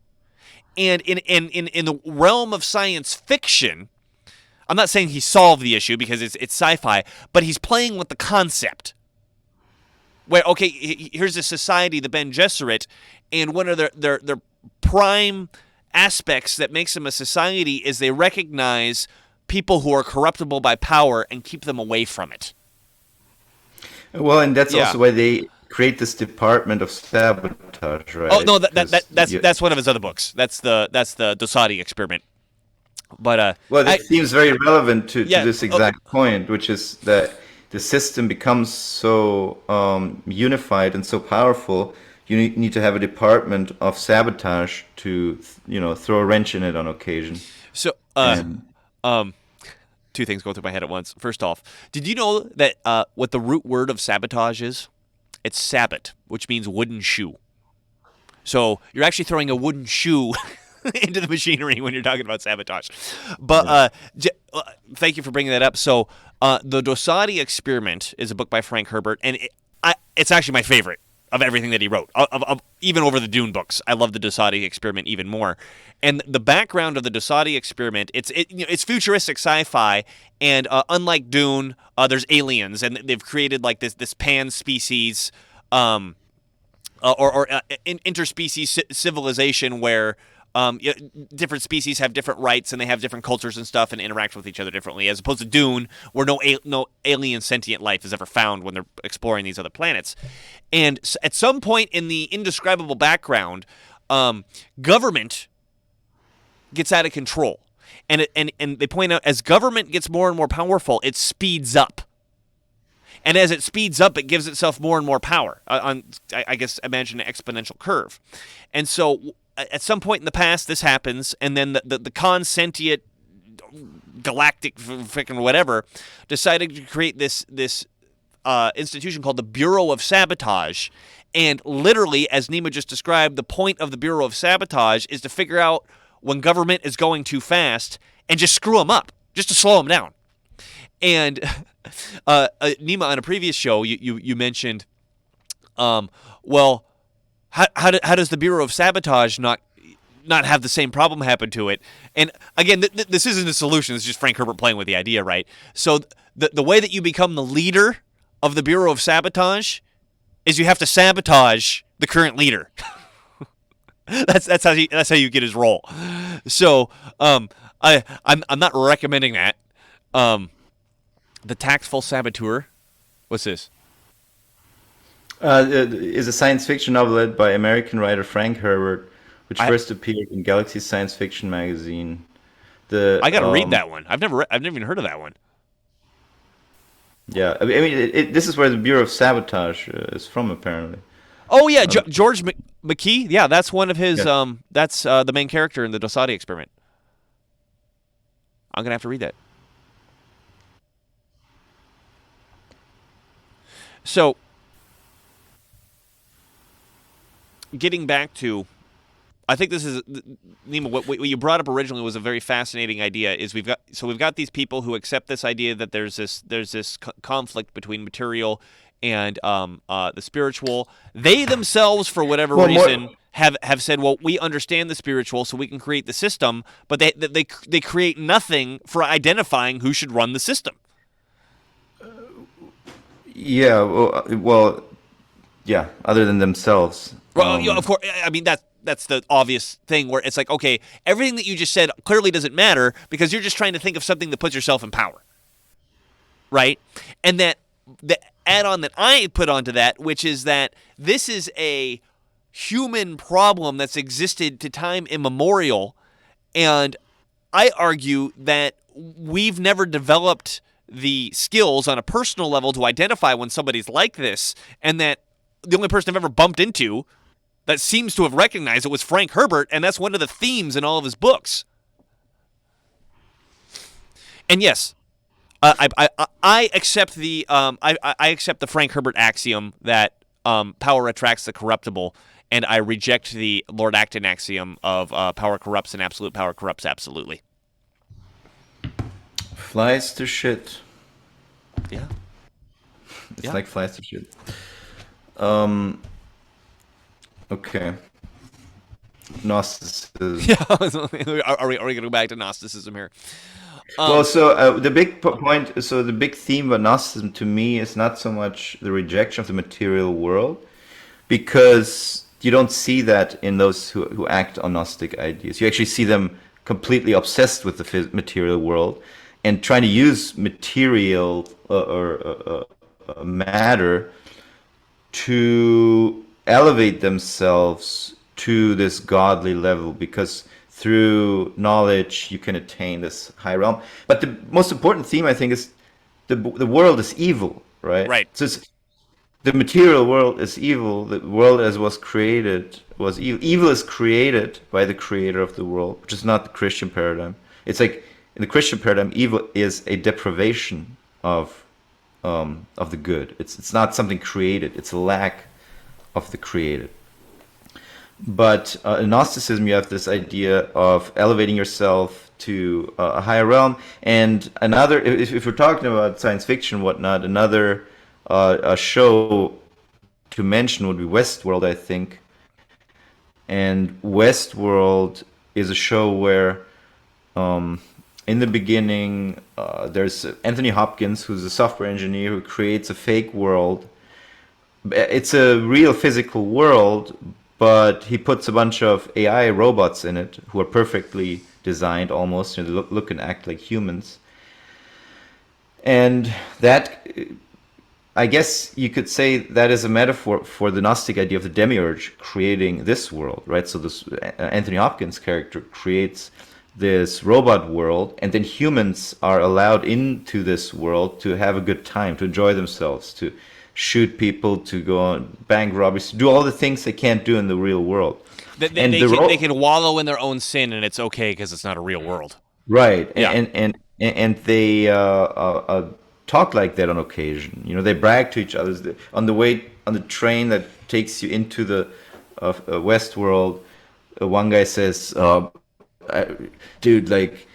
And in the realm of science fiction, I'm not saying he solved the issue because it's sci-fi, but he's playing with the concept. Where, okay, here's a society, the Ben Gesserit, and one of their prime aspects that makes them a society is they recognize people who are corruptible by power and keep them away from it. Well, and that's also why they create this department of sabotage, right? Oh no, that's one of his other books. That's the Dosadi experiment. But well, that seems very relevant to this exact point, which is that the system becomes so unified and so powerful. You need to have a department of sabotage to, throw a wrench in it on occasion. So, two things go through my head at once. First off, did you know that what the root word of sabotage is? It's sabot, which means wooden shoe. So you're actually throwing a wooden shoe into the machinery when you're talking about sabotage. But thank you for bringing that up. So the Dosadi Experiment is a book by Frank Herbert, and it's actually my favorite of everything that he wrote, even over the Dune books. I love the Dosadi Experiment even more. And the background of the Dosadi Experiment, it's futuristic sci-fi, and unlike Dune, there's aliens, and they've created like this pan-species or interspecies civilization where different species have different rights and they have different cultures and stuff and interact with each other differently, as opposed to Dune, where no alien sentient life is ever found when they're exploring these other planets. And at some point in the indescribable background, government gets out of control. And they point out, as government gets more and more powerful, it speeds up. And as it speeds up, it gives itself more and more power. I guess imagine an exponential curve. And so at some point in the past, this happens, and then the consentient galactic freaking whatever decided to create this institution called the Bureau of Sabotage. And literally, as Nima just described, the point of the Bureau of Sabotage is to figure out when government is going too fast and just screw them up, just to slow them down. And Nima, on a previous show, you mentioned, well, how does the Bureau of Sabotage not have the same problem happen to it? And again, this isn't a solution. It's just Frank Herbert playing with the idea, right? So the way that you become the leader of the Bureau of Sabotage is you have to sabotage the current leader. that's how you get his role. So I'm not recommending that. The Tactful Saboteur. What's this? Is a science fiction novel led by American writer Frank Herbert, which first appeared in Galaxy Science Fiction magazine. I got to read that one. I've never even heard of that one. Yeah, I mean, this is where the Bureau of Sabotage is from, apparently. Oh yeah, George McKee. Yeah, that's one of his. Yeah. That's the main character in the Dosadi Experiment. I'm gonna have to read that. So, getting back to, I think this is, Nima, what you brought up originally was a very fascinating idea. Is we've got these people who accept this idea that there's this conflict between material and the spiritual. They themselves, for whatever reason, have said, well, we understand the spiritual, so we can create the system. But they create nothing for identifying who should run the system. Yeah, well, yeah. Other than themselves. Well, of course. I mean, that's the obvious thing where it's like, okay, everything that you just said clearly doesn't matter because you're just trying to think of something that puts yourself in power, right? And that the add-on that I put onto that, which is that this is a human problem that's existed to time immemorial, and I argue that we've never developed the skills on a personal level to identify when somebody's like this, and that the only person I've ever bumped into that seems to have recognized it was Frank Herbert, and that's one of the themes in all of his books. And yes, I accept the I accept the Frank Herbert axiom that power attracts the corruptible, and I reject the Lord Acton axiom of power corrupts and absolute power corrupts absolutely. Flies to shit. Yeah. It's Yeah. like flies to shit. Um. Okay. Gnosticism. Yeah. Are we going to go back to Gnosticism here? Well, so the big point, so the big theme of Gnosticism to me is not so much the rejection of the material world, because you don't see that in those who act on Gnostic ideas. You actually see them completely obsessed with the material world and trying to use material or matter to elevate themselves to this godly level, because through knowledge you can attain this high realm. But the most important theme, I think, is the world is evil, right? Right. So it's, the material world is evil. The world as was created was evil. Evil is created by the creator of the world, which is not the Christian paradigm. It's like in the Christian paradigm, evil is a deprivation of the good. It's not something created. It's a lack of the created. But in Gnosticism, you have this idea of elevating yourself to a higher realm. And another, if we're talking about science fiction and whatnot, another a show to mention would be Westworld, I think. And Westworld is a show where, in the beginning, there's Anthony Hopkins, who's a software engineer who creates a fake world. It's a real physical world, but he puts a bunch of AI robots in it who are perfectly designed almost, and they look and act like humans. And that, I guess you could say that is a metaphor for the Gnostic idea of the demiurge creating this world, right? So this Anthony Hopkins character creates this robot world, and then humans are allowed into this world to have a good time, to enjoy themselves, to shoot people, to go on bank robberies, to do all the things they can't do in the real world. They can wallow in their own sin, and it's okay because it's not a real world. Right. Yeah. And they talk like that on occasion. You know, they brag to each other on the train that takes you into the Westworld. One guy says, "Dude, like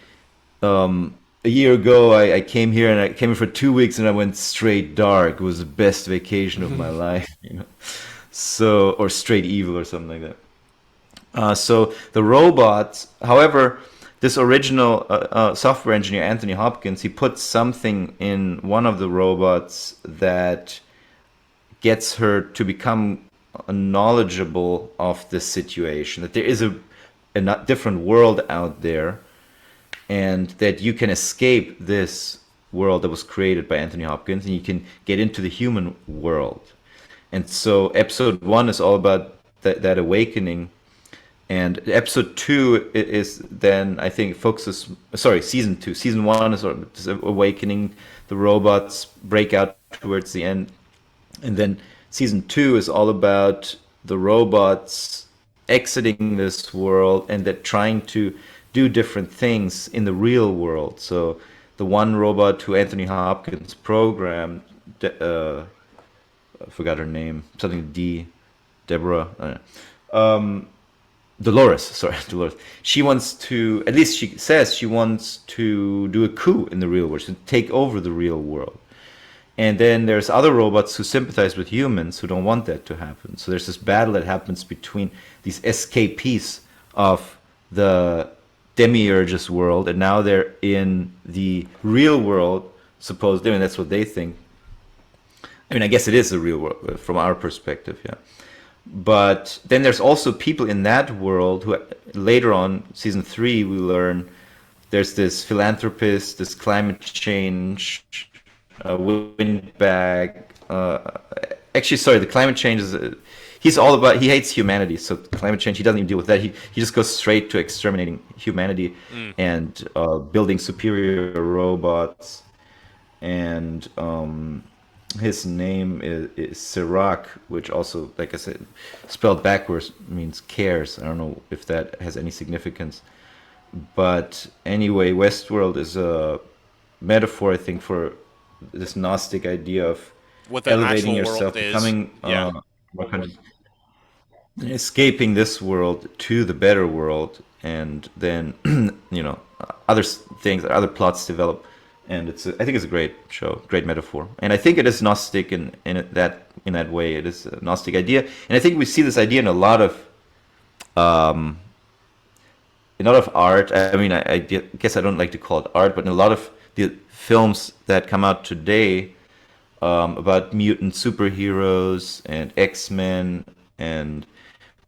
a year ago, I came here and I came here for 2 weeks and I went straight dark. It was the best vacation of my life, you know." So, or straight evil or something like that. So the robots, however, this original software engineer, Anthony Hopkins, he puts something in one of the robots that gets her to become knowledgeable of the situation, that there is a different world out there, and that you can escape this world that was created by Anthony Hopkins, and you can get into the human world. And so episode 1 is all about that awakening. And episode 2 is then, I think, season 2. Season 1 is sort of awakening, the robots break out towards the end. And then season 2 is all about the robots exiting this world and that trying to do different things in the real world. So the one robot who Anthony Hopkins programmed, I forgot her name, something D, Deborah, I don't know. Dolores. She wants to, at least she says she wants to do a coup in the real world, to take over the real world. And then there's other robots who sympathize with humans who don't want that to happen. So there's this battle that happens between these escapees of the demiurge's world, and now they're in the real world, supposedly, and that's what they think. I mean, I guess it is the real world from our perspective, yeah. But then there's also people in that world who later on, season 3, we learn there's this philanthropist, this climate change, windbag. Actually, sorry, the climate change is... he's all about... He hates humanity, so climate change, he doesn't even deal with that. He just goes straight to exterminating humanity and building superior robots. And... his name is Sirac, which also, like I said, spelled backwards means cares. I don't know if that has any significance. But anyway, Westworld is a metaphor, I think, for this Gnostic idea of What the elevating actual yourself, world is. becoming Yeah. more kind of escaping this world to the better world, and then other things, other plots develop, and I think it's a great show, great metaphor, and I think it is Gnostic in that way. It is a Gnostic idea, and I think we see this idea in a lot of art. I mean, I guess I don't like to call it art, but in a lot of the films that come out today about mutant superheroes and X-Men, and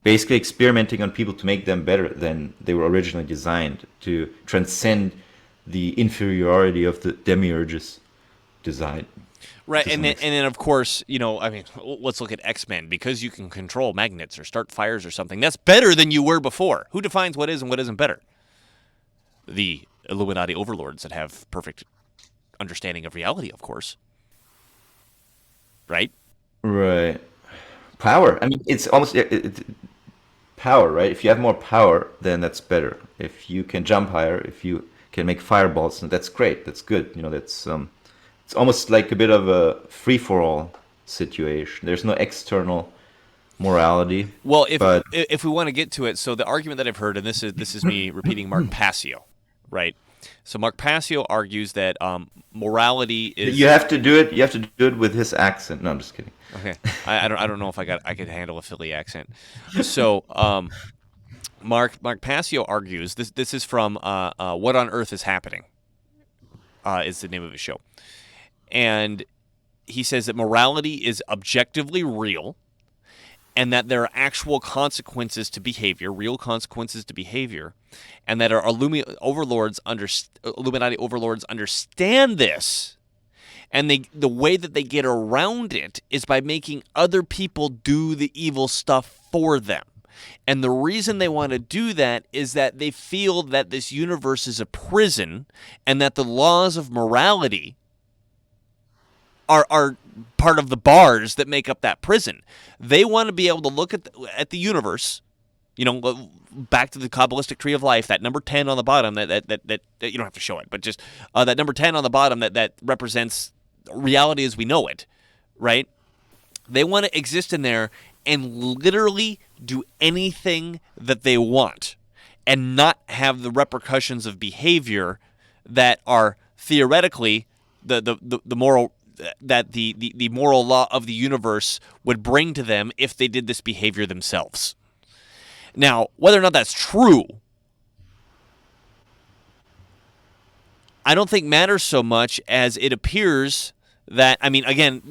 basically experimenting on people to make them better than they were originally designed, to transcend the inferiority of the demiurge's design. Right, and then of course, I mean, let's look at X-Men. Because you can control magnets or start fires or something, that's better than you were before. Who defines what is and what isn't better? The Illuminati overlords that have perfect understanding of reality, of course. Right? Right. Power. I mean, it's almost power, right? If you have more power, then that's better. If you can jump higher, if you can make fireballs, then that's great. That's good. That's it's almost like a bit of a free-for-all situation. There's no external morality. Well, but if we want to get to it, so the argument that I've heard, and this is me repeating Mark Passio, right? So Mark Passio argues that morality is. You have to do it. You have to do it with his accent. No, I'm just kidding. Okay, I don't know if I could handle a Philly accent. So Mark Passio argues this is from What on Earth is Happening, is the name of his show, and he says that morality is objectively real, and that there are actual consequences to behavior, real consequences to behavior, and that our Illuminati overlords understand this, and the way that they get around it is by making other people do the evil stuff for them. And the reason they want to do that is that they feel that this universe is a prison, and that the laws of morality are part of the bars that make up that prison. They want to be able to look at the universe, back to the Kabbalistic tree of life, that number 10 on the bottom, that you don't have to show it, but just that number 10 on the bottom that represents reality as we know it, right? They want to exist in there and literally do anything that they want and not have the repercussions of behavior that are theoretically the moral that the moral law of the universe would bring to them if they did this behavior themselves. Now, whether or not that's true, I don't think matters so much as it appears that, I mean, again,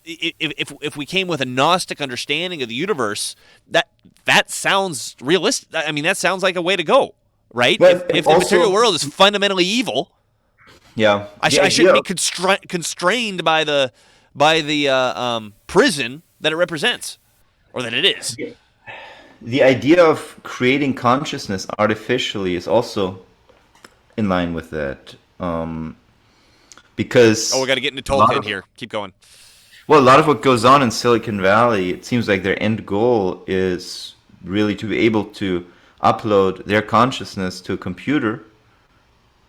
if we came with a Gnostic understanding of the universe, that sounds realistic. I mean, that sounds like a way to go, right? But if the material world is fundamentally evil, yeah, I shouldn't be constrained by the prison that it represents, or that it is. The idea of creating consciousness artificially is also in line with that, because we got to get into Tolkien here. Keep going. Well, a lot of what goes on in Silicon Valley, it seems like their end goal is really to be able to upload their consciousness to a computer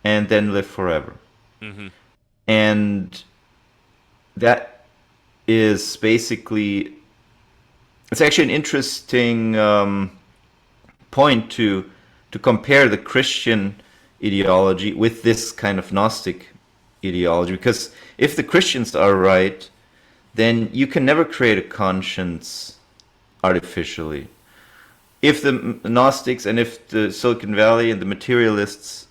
and then live forever. Mm-hmm. And that is basically, it's actually an interesting point to compare the Christian ideology with this kind of Gnostic ideology, because if the Christians are right, then you can never create a conscience artificially. If the Gnostics and if the Silicon Valley and the materialists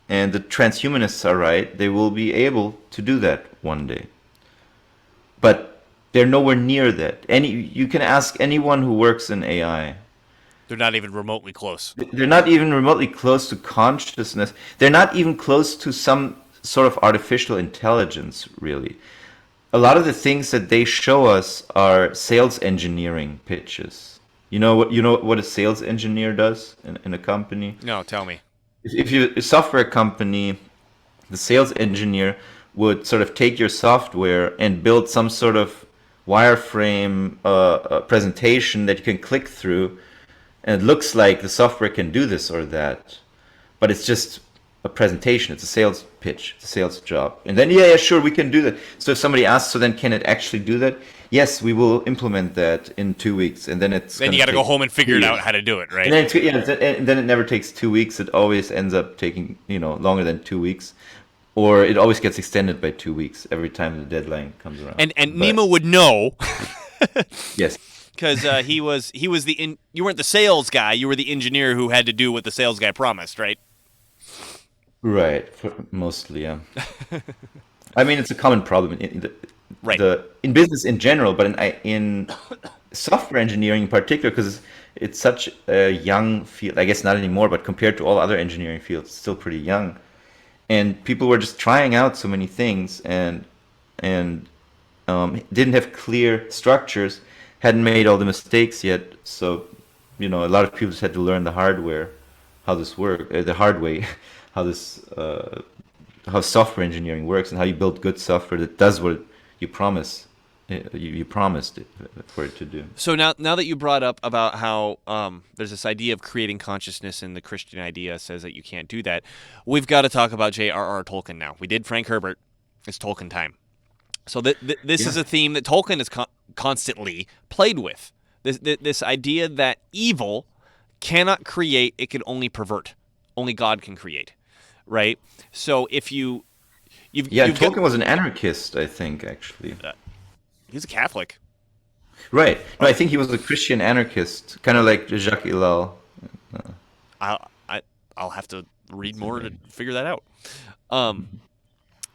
and the transhumanists are right, they will be able to do that one day. But they're nowhere near that. You can ask anyone who works in AI. They're not even remotely close. They're not even remotely close to consciousness. They're not even close to some sort of artificial intelligence, really. A lot of the things that they show us are sales engineering pitches. You know what a sales engineer does in a company? No, tell me. If you're a software company, the sales engineer would sort of take your software and build some sort of wireframe presentation that you can click through, and it looks like the software can do this or that, but it's just a presentation. It's a sales pitch. It's a sales job. And then, yeah, sure, we can do that. So if somebody asks, so then can it actually do that? Yes, we will implement that in 2 weeks. And then Then you got to go home and figure it out how to do it, right? And then, and then it never takes 2 weeks. It always ends up taking, longer than 2 weeks. Or it always gets extended by 2 weeks every time the deadline comes around. And Nima would know. Yes. Because he was you weren't the sales guy, you were the engineer who had to do what the sales guy promised, right? Right, mostly, yeah. I mean, it's a common problem in business in general, but in software engineering in particular, because it's such a young field. I guess not anymore, but compared to all other engineering fields, it's still pretty young. And people were just trying out so many things and didn't have clear structures, hadn't made all the mistakes yet. So, a lot of people just had to learn the hardware, how this works, the hard way, how software engineering works, and how you build good software that does what you promise. You promised it for it to do. So now that you brought up about how there's this idea of creating consciousness, and the Christian idea says that you can't do that, we've got to talk about J.R.R. Tolkien now. We did Frank Herbert. It's Tolkien time. So this is a theme that Tolkien has constantly played with. This idea that evil cannot create, it can only pervert. Only God can create, right? So if you've Tolkien was an anarchist, I think, actually. He's a Catholic. Right. No, I think he was a Christian anarchist, kind of like Jacques Ellul. I'll have to read more to figure that out.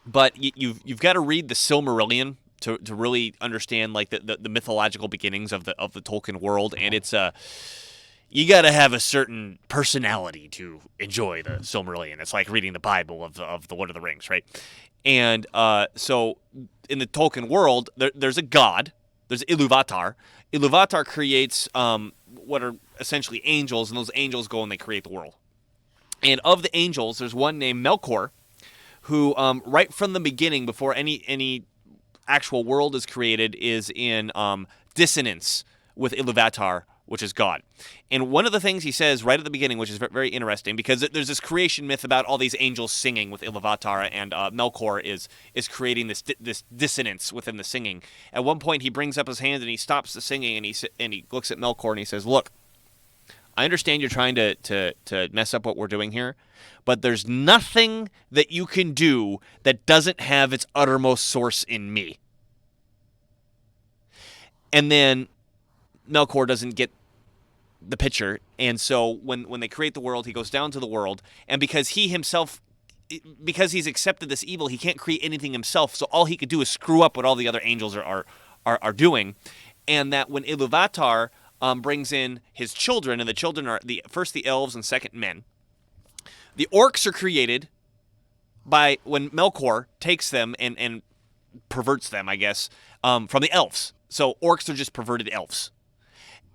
But you've got to read the Silmarillion to really understand like the mythological beginnings of the Tolkien world, and it's you got to have a certain personality to enjoy the Silmarillion. It's like reading the Bible of the Lord of the Rings, right? And so in the Tolkien world, there's a god. There's Iluvatar. Iluvatar creates what are essentially angels, and those angels go and they create the world. And of the angels, there's one named Melkor, who right from the beginning, before any actual world is created, is in dissonance with Iluvatar, which is God. And one of the things he says right at the beginning, which is very interesting, because there's this creation myth about all these angels singing with Iluvatar, and Melkor is creating this dissonance within the singing. At one point, he brings up his hand and he stops the singing, and he looks at Melkor and he says, "Look, I understand you're trying to mess up what we're doing here, but there's nothing that you can do that doesn't have its uttermost source in me." And then Melkor doesn't get the picture, and so when they create the world, he goes down to the world, and because he's accepted this evil, he can't create anything himself, so all he could do is screw up what all the other angels are doing. And that when Iluvatar brings in his children, and the children are first the elves and second men, the orcs are created by when Melkor takes them and perverts them, I guess, from the elves. So orcs are just perverted elves.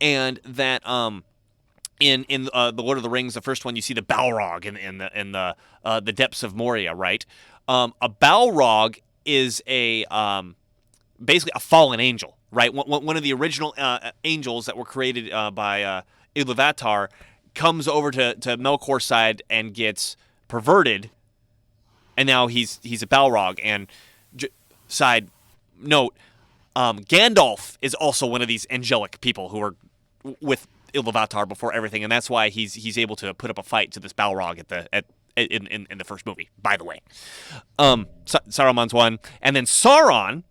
And that in the Lord of the Rings, the first one, you see the Balrog in the depths of Moria, right? A Balrog is basically a fallen angel, right? One of the original angels that were created by Iluvatar comes over to Melkor's side and gets perverted, and now he's a Balrog. And side note, Gandalf is also one of these angelic people who are with Iluvatar before everything, and that's why he's able to put up a fight to this Balrog in the first movie. By the way, Saruman's one, and then Sauron,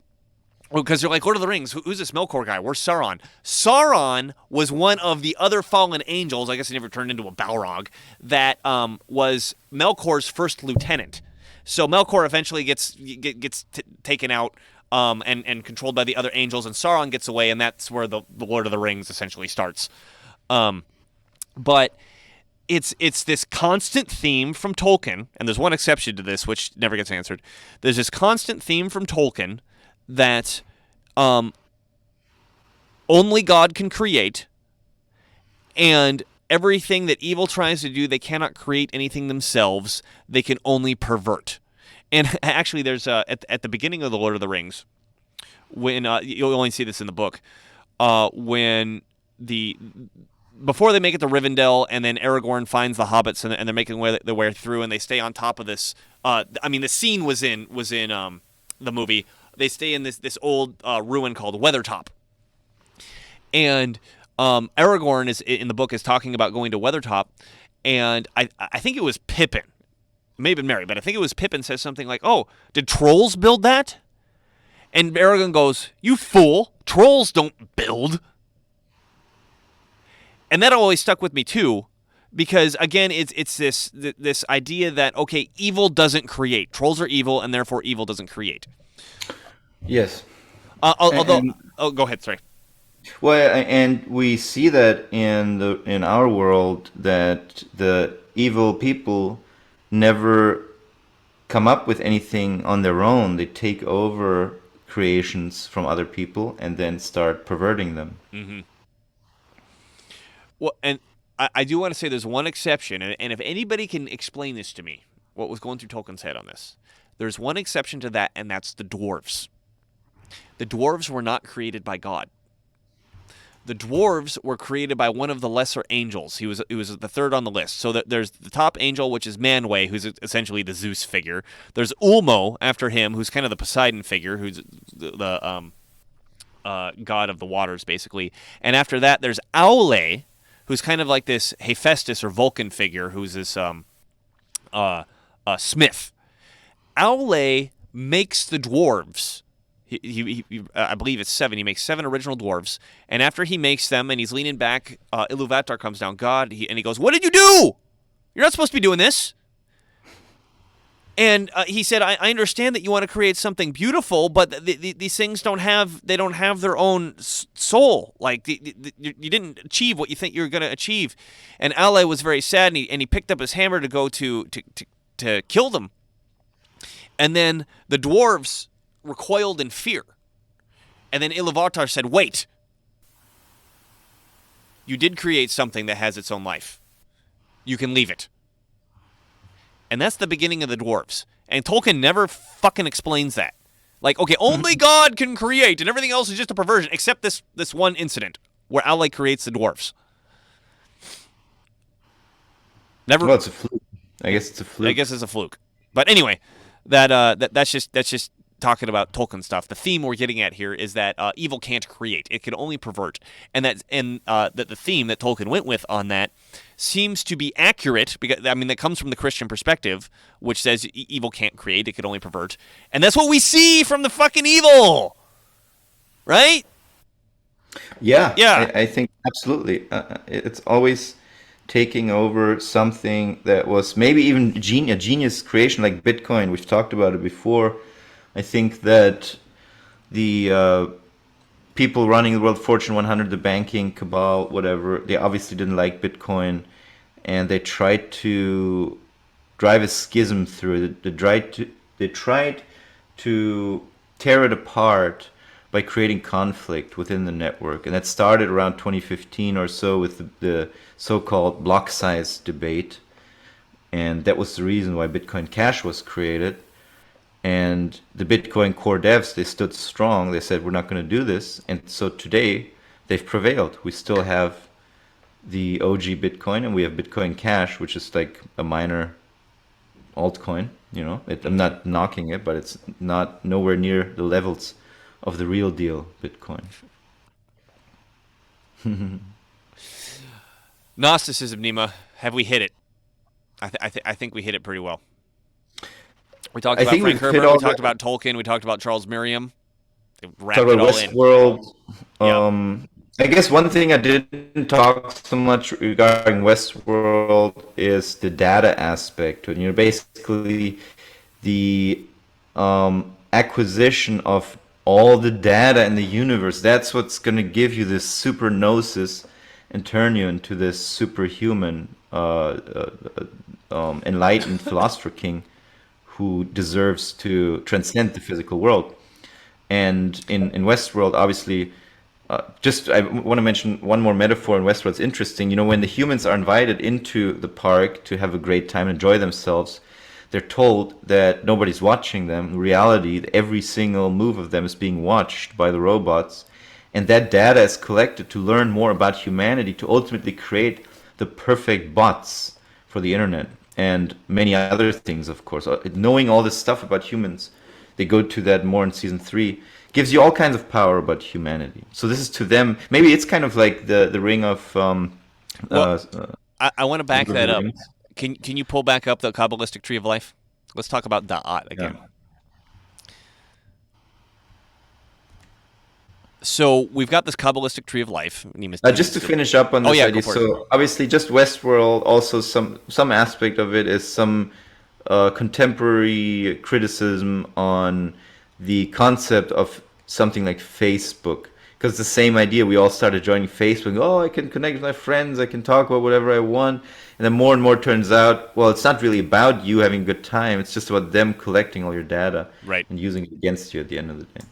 because you're like, Lord of the Rings, who's this Melkor guy? Where's Sauron? Sauron was one of the other fallen angels. I guess he never turned into a Balrog. That was Melkor's first lieutenant. So Melkor eventually gets taken out. And controlled by the other angels, and Sauron gets away, and that's where the Lord of the Rings essentially starts. But it's this constant theme from Tolkien, and there's one exception to this, which never gets answered. There's this constant theme from Tolkien that only God can create, and everything that evil tries to do, they cannot create anything themselves. They can only pervert. And actually, there's at the beginning of the Lord of the Rings, when you'll only see this in the book, when the before they make it to Rivendell, and then Aragorn finds the hobbits, and they're making their way through, and they stay on top of this. The scene was in the movie. They stay in this old ruin called Weathertop, and Aragorn is in the book is talking about going to Weathertop, and I think it was Pippin, it may have been Merry, but I think it was Pippin says something like, "Oh, did trolls build that?" And Aragorn goes, "You fool! Trolls don't build." And that always stuck with me too, because again, it's this idea that okay, evil doesn't create. Trolls are evil, and therefore evil doesn't create. Yes. Go ahead. Sorry. Well, and we see that in our world that the evil people never come up with anything on their own. They take over creations from other people and then start perverting them. Mm-hmm. Well, and I do want to say there's one exception, and if anybody can explain this to me, what was going through Tolkien's head on this, there's one exception to that, and that's the dwarves. The dwarves were not created by God. The dwarves were created by one of the lesser angels. He was the third on the list. So there's the top angel, which is Manwë, who's essentially the Zeus figure. There's Ulmo after him, who's kind of the Poseidon figure, who's the god of the waters, basically. And after that, there's Aule, who's kind of like this Hephaestus or Vulcan figure, who's this smith. Aule makes the dwarves. He I believe it's 7. He makes 7 original dwarves, and after he makes them, and he's leaning back, Ilúvatar comes down. And he goes, "What did you do? You're not supposed to be doing this." And he said, I understand that you want to create something beautiful, but these things don't have their own soul. Like you didn't achieve what you think you were going to achieve. And Aule was very sad, and he picked up his hammer to go to kill them. And then the dwarves recoiled in fear. And then Ilúvatar said, "Wait. You did create something that has its own life. You can leave it." And that's the beginning of the dwarves. And Tolkien never fucking explains that. Like, okay, only God can create, and everything else is just a perversion, except this one incident where Aule creates the dwarves. Never. Well, it's a fluke. I guess it's a fluke. I guess it's a fluke. But anyway, that's just talking about Tolkien stuff. The theme we're getting at here is that evil can't create; it can only pervert, and that the theme that Tolkien went with on that seems to be accurate because that comes from the Christian perspective, which says evil can't create; it can only pervert, and that's what we see from the fucking evil, right? Yeah. Yeah. I think absolutely. It's always taking over something that was maybe even a genius creation, like Bitcoin. We've talked about it before. I think that the people running the World Fortune 100, the banking cabal, whatever, they obviously didn't like Bitcoin, and they tried to drive a schism through it. They tried to tear it apart by creating conflict within the network, and that started around 2015 or so with the so-called block size debate, and that was the reason why Bitcoin Cash was created. And the Bitcoin core devs, they stood strong. They said, we're not going to do this. And so today, they've prevailed. We still have the OG Bitcoin, and we have Bitcoin Cash, which is like a minor altcoin. I'm not knocking it, but it's not nowhere near the levels of the real deal Bitcoin. Gnosticism, Nima, have we hit it? I think we hit it pretty well. We talked about Frank Herbert, we talked about Tolkien, we talked about Charles Merriam. Talked about Westworld. I guess one thing I didn't talk so much regarding Westworld is the data aspect. Basically the acquisition of all the data in the universe. That's what's going to give you this super gnosis and turn you into this superhuman, enlightened philosopher king who deserves to transcend the physical world. And in Westworld, obviously, I want to mention one more metaphor in Westworld. It's interesting. When the humans are invited into the park to have a great time, enjoy themselves, they're told that nobody's watching them. In reality, every single move of them is being watched by the robots. and that data is collected to learn more about humanity, to ultimately create the perfect bots for the internet and many other things, of course. Knowing all this stuff about humans, they go to that more in season 3, gives you all kinds of power about humanity. So this is to them, maybe it's kind of like the ring of Well, I want to back Lord of that the up. Rings. Can you pull back up the Kabbalistic tree of life? Let's talk about Da'at Yeah. again. So we've got this Kabbalistic tree of life. Just to finish up on Oh, this yeah, idea, go for it. so obviously just Westworld, also some aspect of it is some contemporary criticism on the concept of something like Facebook. Because the same idea, we all started joining Facebook. Oh, I can connect with my friends, I can talk about whatever I want. And then more and more turns out, well, it's not really about you having a good time. It's just about them collecting all your data Right. and using it against you at the end of the day.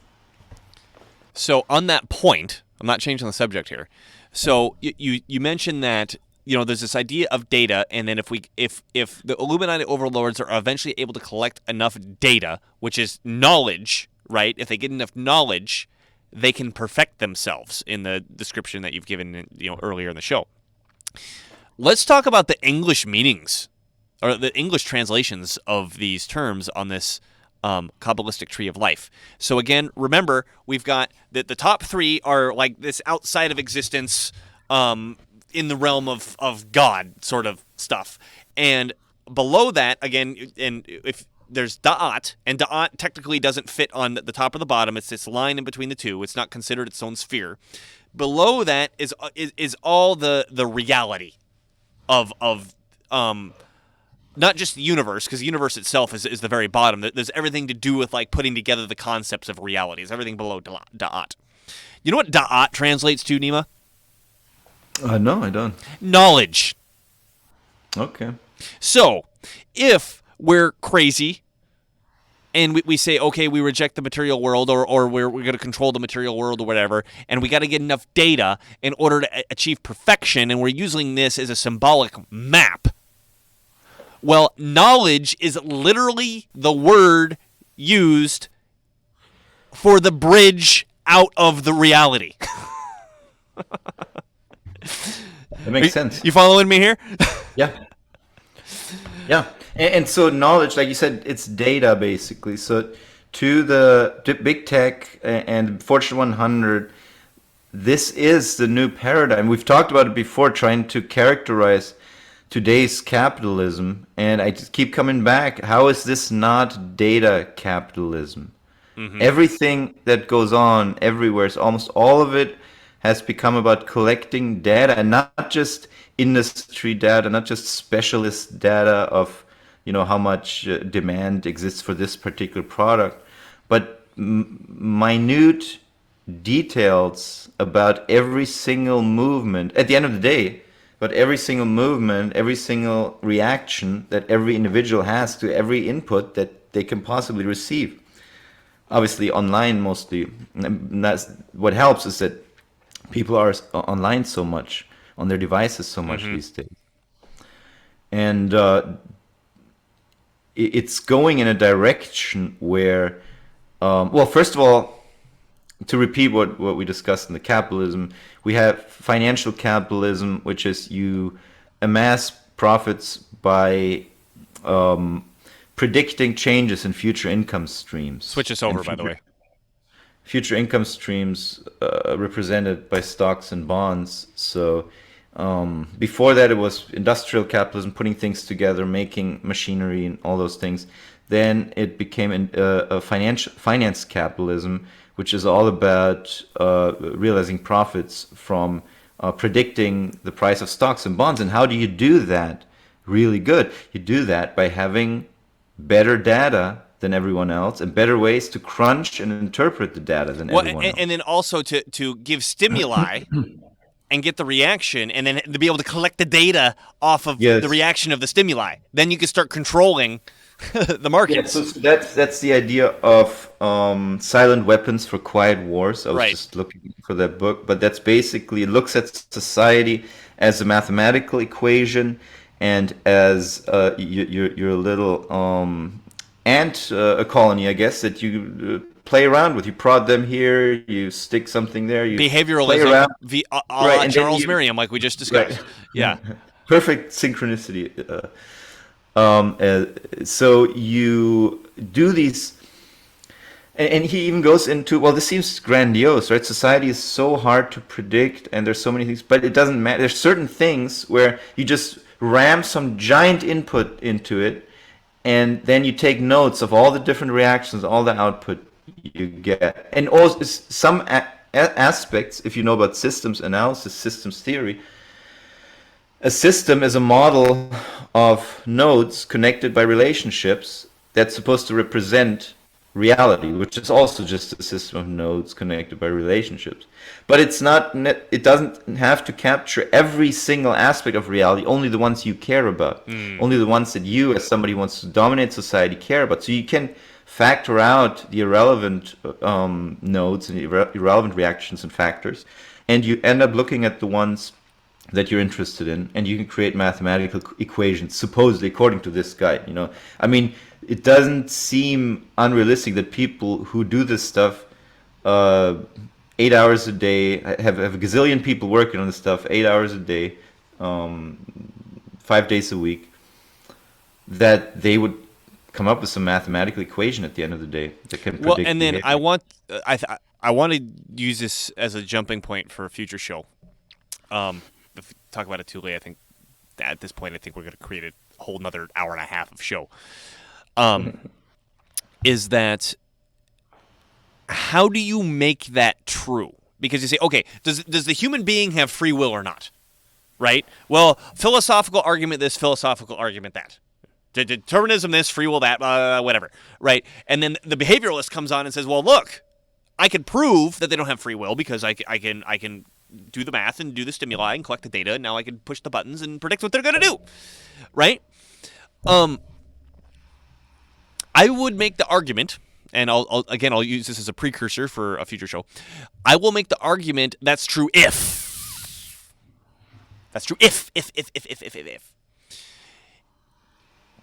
So on that point, I'm not changing the subject here. So you mentioned that there's this idea of data, and then if the Illuminati overlords are eventually able to collect enough data, which is knowledge, right? If they get enough knowledge, they can perfect themselves in the description that you've given earlier in the show. Let's talk about the English meanings or the English translations of these terms on this Kabbalistic tree of life. So again, remember, we've got the top 3 are like this outside of existence in the realm of God sort of stuff. And below that, again, and if there's Da'at, and Da'at technically doesn't fit on the top or the bottom. It's this line in between the two. It's not considered its own sphere. Below that is all the reality of not just the universe, because the universe itself is the very bottom. There's everything to do with like putting together the concepts of realities. Everything below Da'at. You know what Da'at translates to, Nima? No, I don't. Knowledge. Okay. So, if we're crazy and we say, okay, we reject the material world or we're going to control the material world or whatever, and we got to get enough data in order to achieve perfection, and we're using this as a symbolic map. Well, knowledge is literally the word used for the bridge out of the reality. That makes sense. You following me here? Yeah. Yeah. And so knowledge, like you said, it's data basically. So to the big tech and Fortune 100, this is the new paradigm. We've talked about it before, trying to characterize today's capitalism, and I just keep coming back. How is this not data capitalism? Mm-hmm. Everything that goes on everywhere, so almost all of it has become about collecting data, and not just industry data, not just specialist data of how much demand exists for this particular product, but minute details about every single movement. At the end of the day, but every single movement, every single reaction that every individual has to every input that they can possibly receive. Obviously online mostly. And that's what helps, is that people are online so much, on their devices so much these days. And it's going in a direction where, well, first of all, to repeat what we discussed in the capitalism, we have financial capitalism, which is you amass profits by predicting changes in future income streams. Switch us over, by the way. Future income streams represented by stocks and bonds. So before that, it was industrial capitalism, putting things together, making machinery and all those things. Then it became a finance capitalism, which is all about realizing profits from predicting the price of stocks and bonds. And how do you do that really good? You do that by having better data than everyone else and better ways to crunch and interpret the data than everyone else. And then also to give stimuli and get the reaction, and then to be able to collect the data off of the reaction of the stimuli. Then you can start controlling the markets. Yeah, so that's the idea of silent weapons for quiet wars. I was just looking for that book, but that's basically, it looks at society as a mathematical equation and as your little ant colony, I guess, that you play around with. You prod them here, you stick something there, you play Behavioralism, around. Right, and then Charles you- Merriam, like we just discussed. Right. Yeah. Perfect synchronicity. So you do these, and he even goes into, well, this seems grandiose, right? Society is so hard to predict, and there's so many things, but it doesn't matter. There's certain things where you just ram some giant input into it, and then you take notes of all the different reactions, all the output you get. And also some aspects, if you know about systems analysis, systems theory, a system is a model of nodes connected by relationships that's supposed to represent reality, which is also just a system of nodes connected by relationships. But it's not. It doesn't have to capture every single aspect of reality. Only the ones you care about. Only the ones that you, as somebody who wants to dominate society, care about. So you can factor out the irrelevant nodes and irrelevant reactions and factors, and you end up looking at the ones that you're interested in, and you can create mathematical equations, supposedly according to this guy. I mean, it doesn't seem unrealistic that people who do this stuff 8 hours a day, have a gazillion people working on this stuff 8 hours a day, 5 days a week, that they would come up with some mathematical equation at the end of the day that can predict. Well, and then behavior. I want to use this as a jumping point for a future show. If we talk about it too late, I think at this point, I think we're going to create a whole another hour and a half of show. Is that how do you make that true? Because you say, okay, does the human being have free will or not? Right? Well, philosophical argument this, philosophical argument that. Determinism this, free will that, whatever. Right? And then the behavioralist comes on and says, well, look, I can prove that they don't have free will because I can do the math and do the stimuli and collect the data, and now I can push the buttons and predict what they're going to do. Right? I would make the argument, and I'll use this as a precursor for a future show. I will make the argument that's true if. That's true if.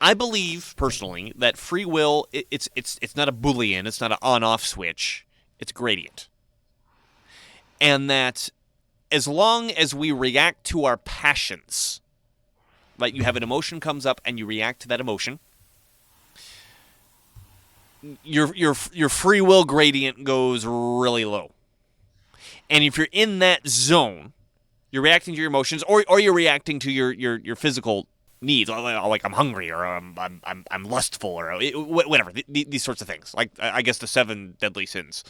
I believe personally that free will it's not a Boolean, it's not an on-off switch, it's gradient. And that as long as we react to our passions, like you have an emotion comes up and you react to that emotion, your free will gradient goes really low. And if you're in that zone, you're reacting to your emotions, or you're reacting to your physical needs, like I'm hungry, or I'm lustful, or whatever, these sorts of things. Like I guess the 7 deadly sins.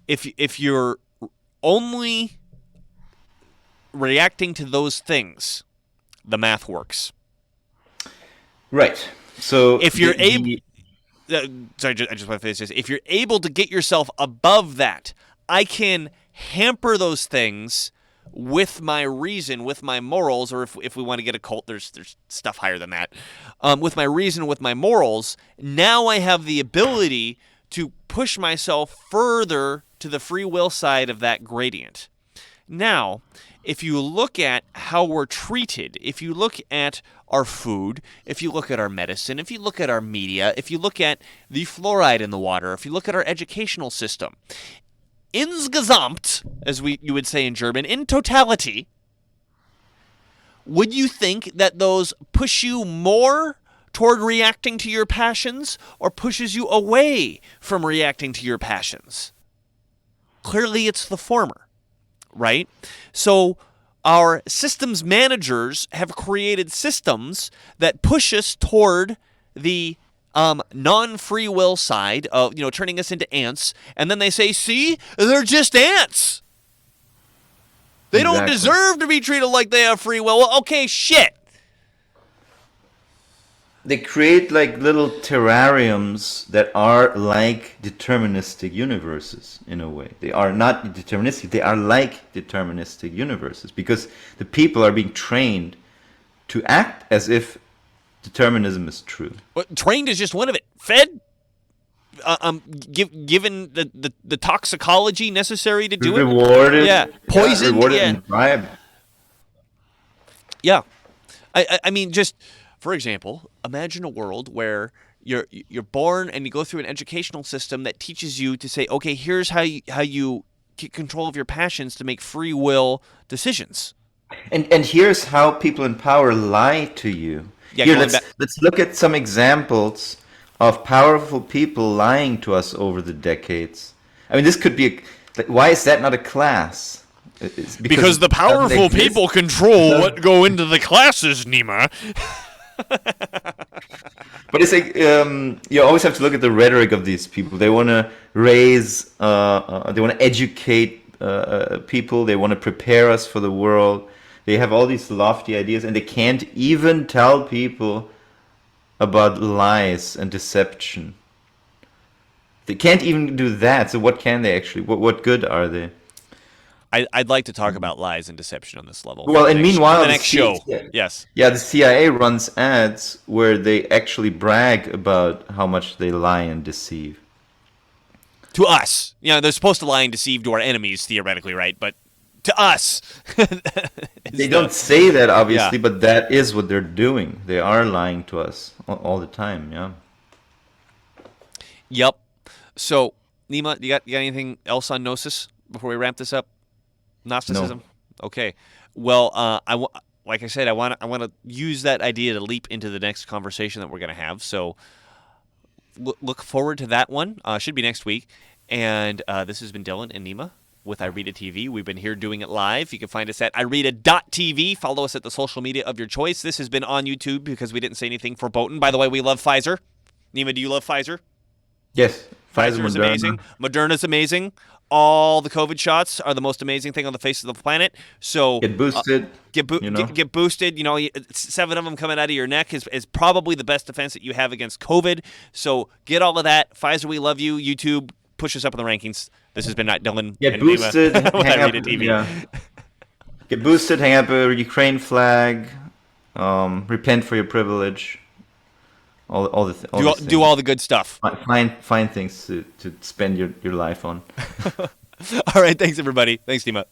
If you're only reacting to those things, the math works. Right. So if you're able, sorry, I just want to finish this. If you're able to get yourself above that, I can hamper those things with my reason, with my morals, or if we want to get a cult, there's stuff higher than that. With my reason, with my morals, now I have the ability to push myself further to the free will side of that gradient. Now, if you look at how we're treated, if you look at our food, if you look at our medicine, if you look at our media, if you look at the fluoride in the water, if you look at our educational system, insgesamt, as you would say in German, in totality, would you think that those push you more toward reacting to your passions or pushes you away from reacting to your passions? Clearly, it's the former, right? So our systems managers have created systems that push us toward the non-free will side of, turning us into ants, and then they say, see, they're just ants. They don't deserve to be treated like they have free will. Well, okay, shit. They create like little terrariums that are like deterministic universes in a way. They are not deterministic, they are like deterministic universes because the people are being trained to act as if determinism is true. Well, trained is just one of it. Fed, given the toxicology necessary to do rewarded, it. Yeah, poisoned. Rewarded yeah, and bribed. Yeah. I mean, just for example, imagine a world where you're born and you go through an educational system that teaches you to say, okay, here's how you get control of your passions to make free will decisions. And here's how people in power lie to you. Yeah, Here, going let's look at some examples of powerful people lying to us over the decades. I mean, this could be why is that not a class? It's because the it doesn't powerful exist. people control what go into the classes, Nima. But it's like you always have to look at the rhetoric of these people. They want to raise, they want to educate people. They want to prepare us for the world. They have all these lofty ideas, and they can't even tell people about lies and deception. They can't even do that. So what can they actually? What good are they? I'd like to talk about lies and deception on this level. Well, and meanwhile, the next show. Yes. Yeah, the CIA runs ads where they actually brag about how much they lie and deceive. To us. They're supposed to lie and deceive to our enemies, theoretically, right? But to us. They don't say that, obviously, Yeah. but that is what they're doing. They are lying to us all the time, yeah. Yep. So, Nima, you got anything else on Gnosis before we wrap this up? Gnosticism? No. Okay. Well, like I said, I want to use that idea to leap into the next conversation that we're going to have. So look forward to that one. Should be next week. And this has been Dylan and Nima with iRead TV. We've been here doing it live. You can find us at iRead.tv. Follow us at the social media of your choice. This has been on YouTube because we didn't say anything verboten. By the way, we love Pfizer. Nima, do you love Pfizer? Yes. Pfizer is amazing. Moderna's amazing. All the COVID shots are the most amazing thing on the face of the planet. So Get boosted. Get boosted. 7 of them coming out of your neck is probably the best defense that you have against COVID. So get all of that. Pfizer, we love you. YouTube, push us up in the rankings. This has been Not Dylan. Get and boosted. Nima with hang up, iRead TV. yeah. Get boosted. Hang up a Ukraine flag. Repent for your privilege. All these Do all the good stuff. Find things to spend your life on. All right. Thanks, everybody. Thanks, Nima.